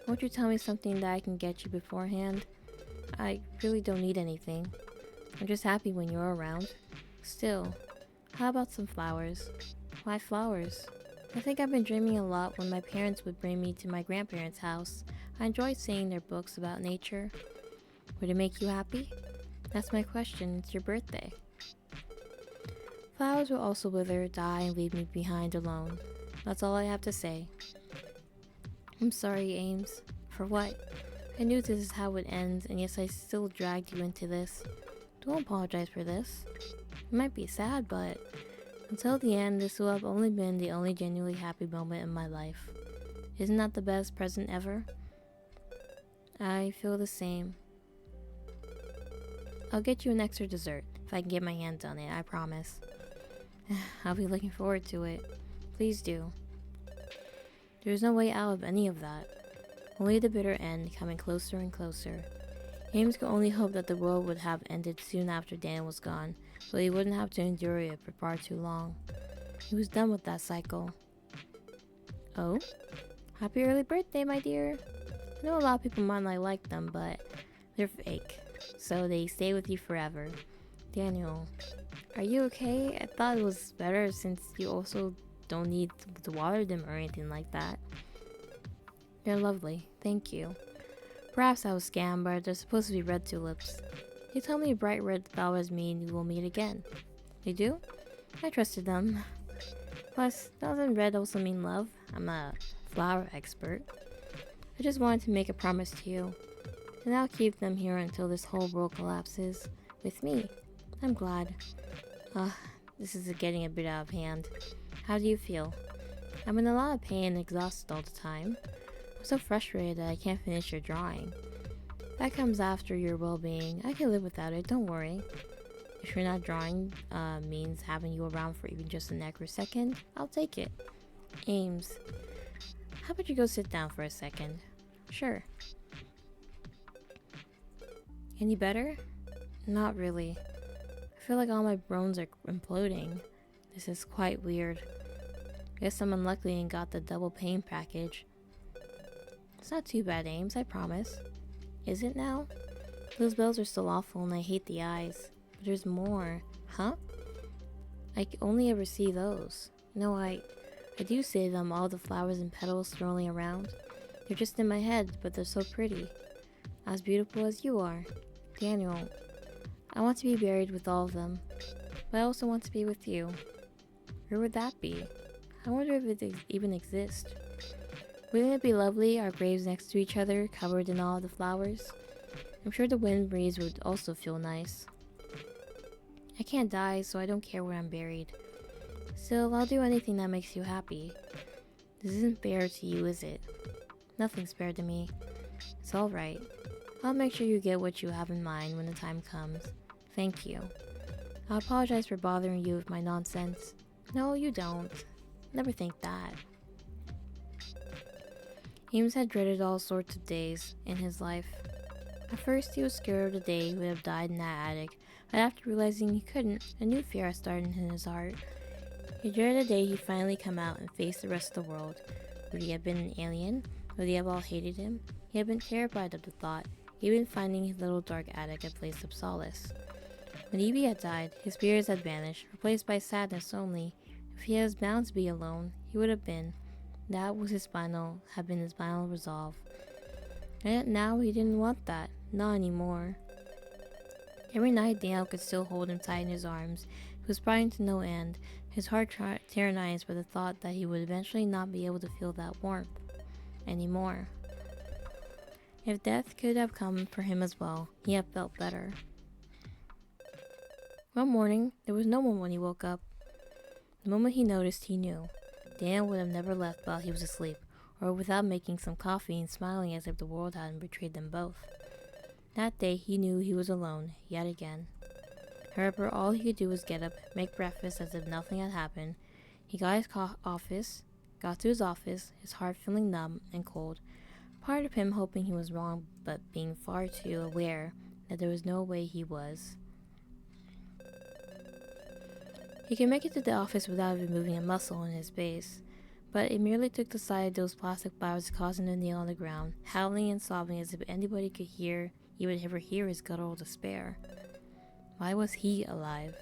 Speaker 1: Won't you tell me something that I can get you beforehand? I really don't need anything. I'm just happy when you're around. Still, how about some flowers? Why flowers? I think I've been dreaming a lot when my parents would bring me to my grandparents' house. I enjoyed seeing their books about nature. Would it make you happy? That's my question. It's your birthday. Flowers will also wither, die, and leave me behind alone. That's all I have to say. I'm sorry, Ames. For what? I knew this is how it ends, and yes, I still dragged you into this. Don't apologize for this. It might be sad, but until the end, this will have only been the only genuinely happy moment in my life. Isn't that the best present ever? I feel the same. I'll get you an extra dessert, if I can get my hands on it, I promise. I'll be looking forward to it. Please do. There's no way out of any of that. Only the bitter end coming closer and closer. Ames could only hope that the world would have ended soon after Dan was gone, so he wouldn't have to endure it for far too long. He was done with that cycle. Oh? Happy early birthday, my dear! I know a lot of people might not like them, but they're fake, so they stay with you forever. Daniel, are you okay? I thought it was better since you also don't need to water them or anything like that. They're lovely, thank you. Perhaps I was scammed, but they're supposed to be red tulips. They tell me bright red flowers mean we will meet again. They do? I trusted them. Plus, doesn't red also mean love? I'm a flower expert. I just wanted to make a promise to you, and I'll keep them here until this whole world collapses. With me. I'm glad. This is getting a bit out of hand. How do you feel? I'm in a lot of pain and exhausted all the time. I'm so frustrated that I can't finish your drawing. That comes after your well-being. I can live without it, don't worry. If you're not drawing means having you around for even just an extra second, I'll take it. Ames, how about you go sit down for a second? Sure. Any better? Not really. I feel like all my bones are imploding. This is quite weird. Guess I'm unlucky and got the double pain package. It's not too bad, Ames, I promise. Is it now? Those bells are still awful and I hate the eyes. But there's more. Huh? I only ever see those. No, I do see them, all the flowers and petals swirling around. They're just in my head, but they're so pretty. As beautiful as you are. Daniel, I want to be buried with all of them. But I also want to be with you. Where would that be? I wonder if it even exists. Wouldn't it be lovely, our graves next to each other, covered in all the flowers? I'm sure the wind breeze would also feel nice. I can't die, so I don't care where I'm buried. Still, I'll do anything that makes you happy. This isn't fair to you, is it? Nothing's fair to me. It's alright. I'll make sure you get what you have in mind when the time comes. Thank you. I apologize for bothering you with my nonsense. No, you don't. Never think that. Ames had dreaded all sorts of days in his life. At first, he was scared of the day he would have died in that attic, but after realizing he couldn't, a new fear had started in his heart. He dreaded the day he'd finally come out and face the rest of the world. Would he have been an alien? Would they have all hated him? He had been terrified of the thought, even finding his little dark attic a place of solace. When Evie had died, his fears had vanished, replaced by sadness only. If he was bound to be alone, he would have been. That was had been his final resolve. And yet now he didn't want that, not anymore. Every night Daniel could still hold him tight in his arms. He was crying to no end, his heart tyrannized by the thought that he would eventually not be able to feel that warmth anymore. If death could have come for him as well, he had felt better. One morning, there was no one when he woke up. The moment he noticed, he knew. Daniel would have never left while he was asleep, or without making some coffee and smiling as if the world hadn't betrayed them both. That day, he knew he was alone, yet again. However, all he could do was get up, make breakfast as if nothing had happened. He got to his office, his heart feeling numb and cold, part of him hoping he was wrong, but being far too aware that there was no way he was. He could make it to the office without even moving a muscle in his base, but it merely took the sight of those plastic flowers causing him to kneel on the ground, howling and sobbing as if anybody could hear, he would ever hear his guttural despair. Why was he alive?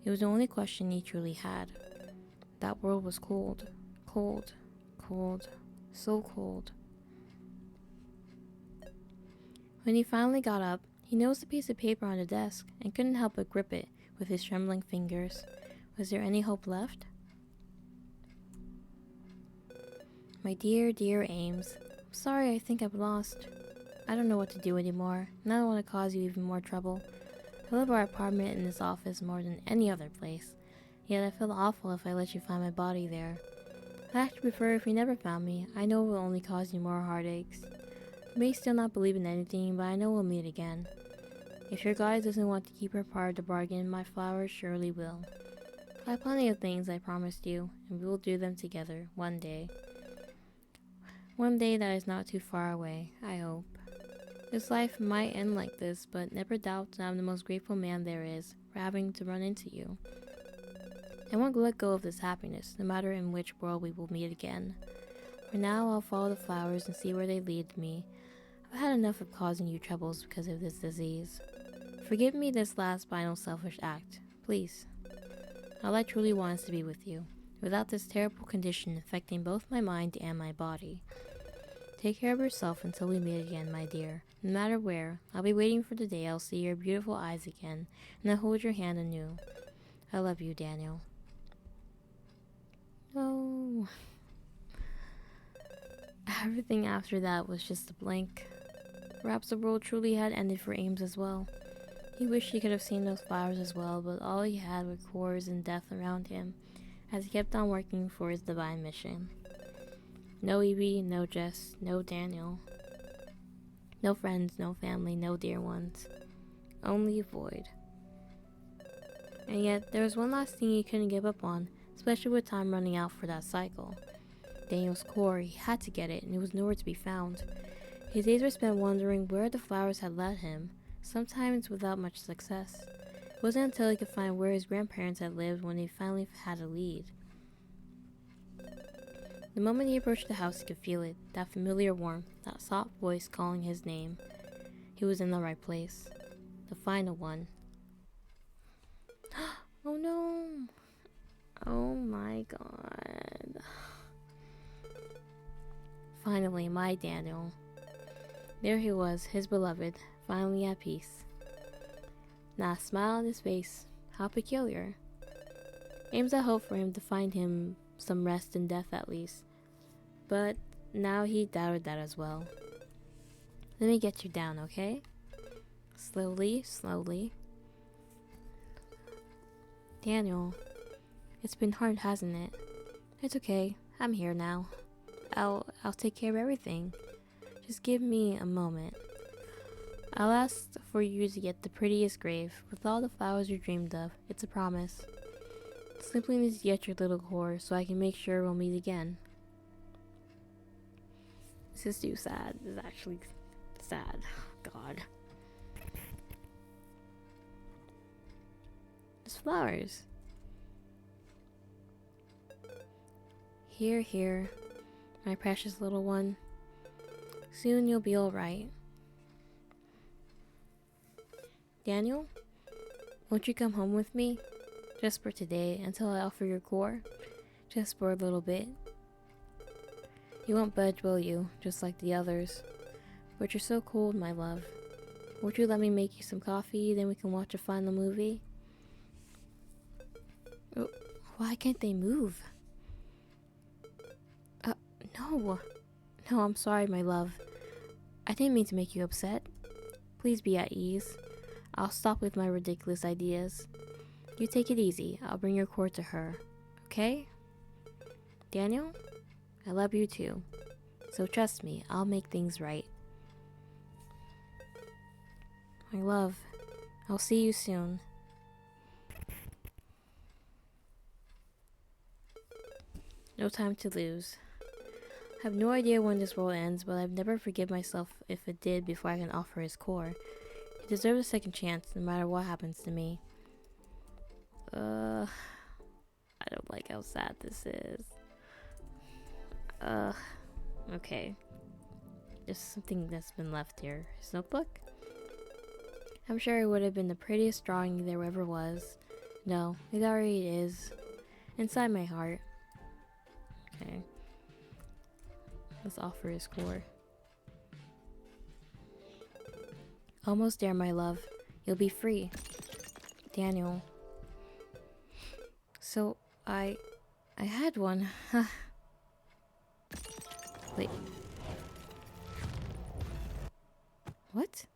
Speaker 1: It was the only question he truly had. That world was cold. Cold. Cold. So cold. When he finally got up, he noticed a piece of paper on the desk and couldn't help but grip it with his trembling fingers. Was there any hope left? My dear, dear Ames, I'm sorry, I think I'm lost. I don't know what to do anymore, and I don't want to cause you even more trouble. I love our apartment and this office more than any other place, yet I feel awful if I let you find my body there. I actually prefer if you never found me. I know it will only cause you more heartaches. You may still not believe in anything, but I know we'll meet again. If your goddess doesn't want to keep her part of the bargain, my flowers surely will. I have plenty of things I promised you, and we will do them together, one day. One day that is not too far away, I hope. This life might end like this, but never doubt that I'm the most grateful man there is for having to run into you. I won't let go of this happiness, no matter in which world we will meet again. For now, I'll follow the flowers and see where they lead me. I've had enough of causing you troubles because of this disease. Forgive me this last final selfish act, please. All I truly want is to be with you, without this terrible condition affecting both my mind and my body. Take care of yourself until we meet again, my dear. No matter where, I'll be waiting for the day I'll see your beautiful eyes again, and I'll hold your hand anew. I love you, Daniel. Oh. Everything after that was just a blank. Perhaps the world truly had ended for Ames as well. He wished he could have seen those flowers as well, but all he had were horrors and death around him, as he kept on working for his divine mission. No Evie, no Jess, no Daniel. No friends, no family, no dear ones. Only void. And yet, there was one last thing he couldn't give up on, especially with time running out for that cycle. Daniel's core, he had to get it, and it was nowhere to be found. His days were spent wondering where the flowers had led him, sometimes without much success. It wasn't until he could find where his grandparents had lived when he finally had a lead. The moment he approached the house, he could feel it, that familiar warmth, that soft voice calling his name. He was in the right place. The final one. Oh no! Oh my god. Finally, my Daniel. There he was, his beloved, finally at peace. Not a smile on his face. How peculiar. Ames had hoped for him to find him some rest in death at least. But now he doubted that as well. Let me get you down, okay? Slowly, slowly. Daniel, it's been hard, hasn't it? It's okay. I'm here now. I'll take care of everything. Just give me a moment. I'll ask for you to get the prettiest grave with all the flowers you dreamed of. It's a promise. Simply need to get your little core so I can make sure we'll meet again. This is too sad. This is actually sad. God. It's flowers. Here, here, my precious little one. Soon you'll be alright. Daniel, won't you come home with me? Just for today, until I offer your core. Just for a little bit. You won't budge, will you? Just like the others. But you're so cold, my love. Won't you let me make you some coffee, then we can watch a final movie? Oh, why can't they move? No. No, I'm sorry, my love. I didn't mean to make you upset. Please be at ease. I'll stop with my ridiculous ideas. You take it easy. I'll bring your cord to her. Okay? Daniel? I love you too. So trust me, I'll make things right. My love, I'll see you soon. No time to lose. I have no idea when this world ends, but I'd never forgive myself if it did before I can offer his core. He deserves a second chance, no matter what happens to me. I don't like how sad this is. Okay. There's something that's been left here. His notebook? I'm sure it would have been the prettiest drawing there ever was. No, it already is. Inside my heart. Okay. Let's offer his score. Almost there, my love. You'll be free. Daniel. So, I had one. Wait. What?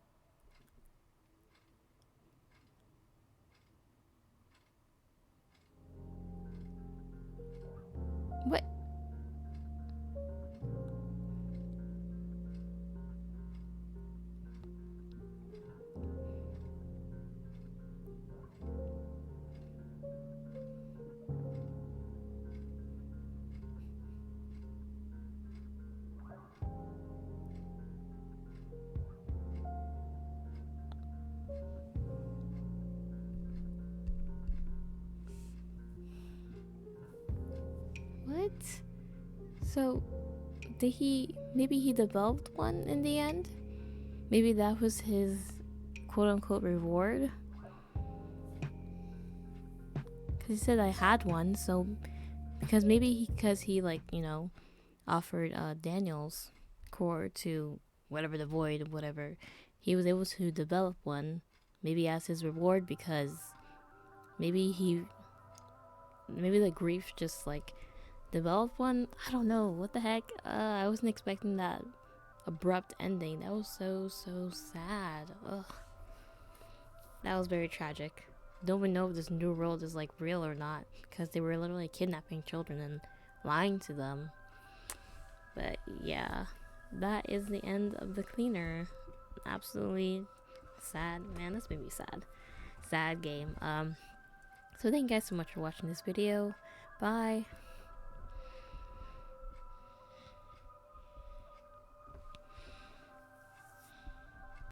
Speaker 1: What? What? So, did he... maybe he developed one in the end? Maybe that was his quote-unquote reward? Because he said I had one, so... because maybe because he like, you know, offered Daniel's core to whatever the void, whatever. He was able to develop one, maybe as his reward, because maybe the grief just like developed one. I don't know, what the heck. I wasn't expecting that abrupt ending. That was so sad. Ugh. That was very tragic. Don't even know if this new world is like real or not, because they were literally kidnapping children and lying to them. But yeah, that is the end of the cleaner. Absolutely sad. Man, this made me sad. Sad game. So thank you guys so much for watching this video. Bye.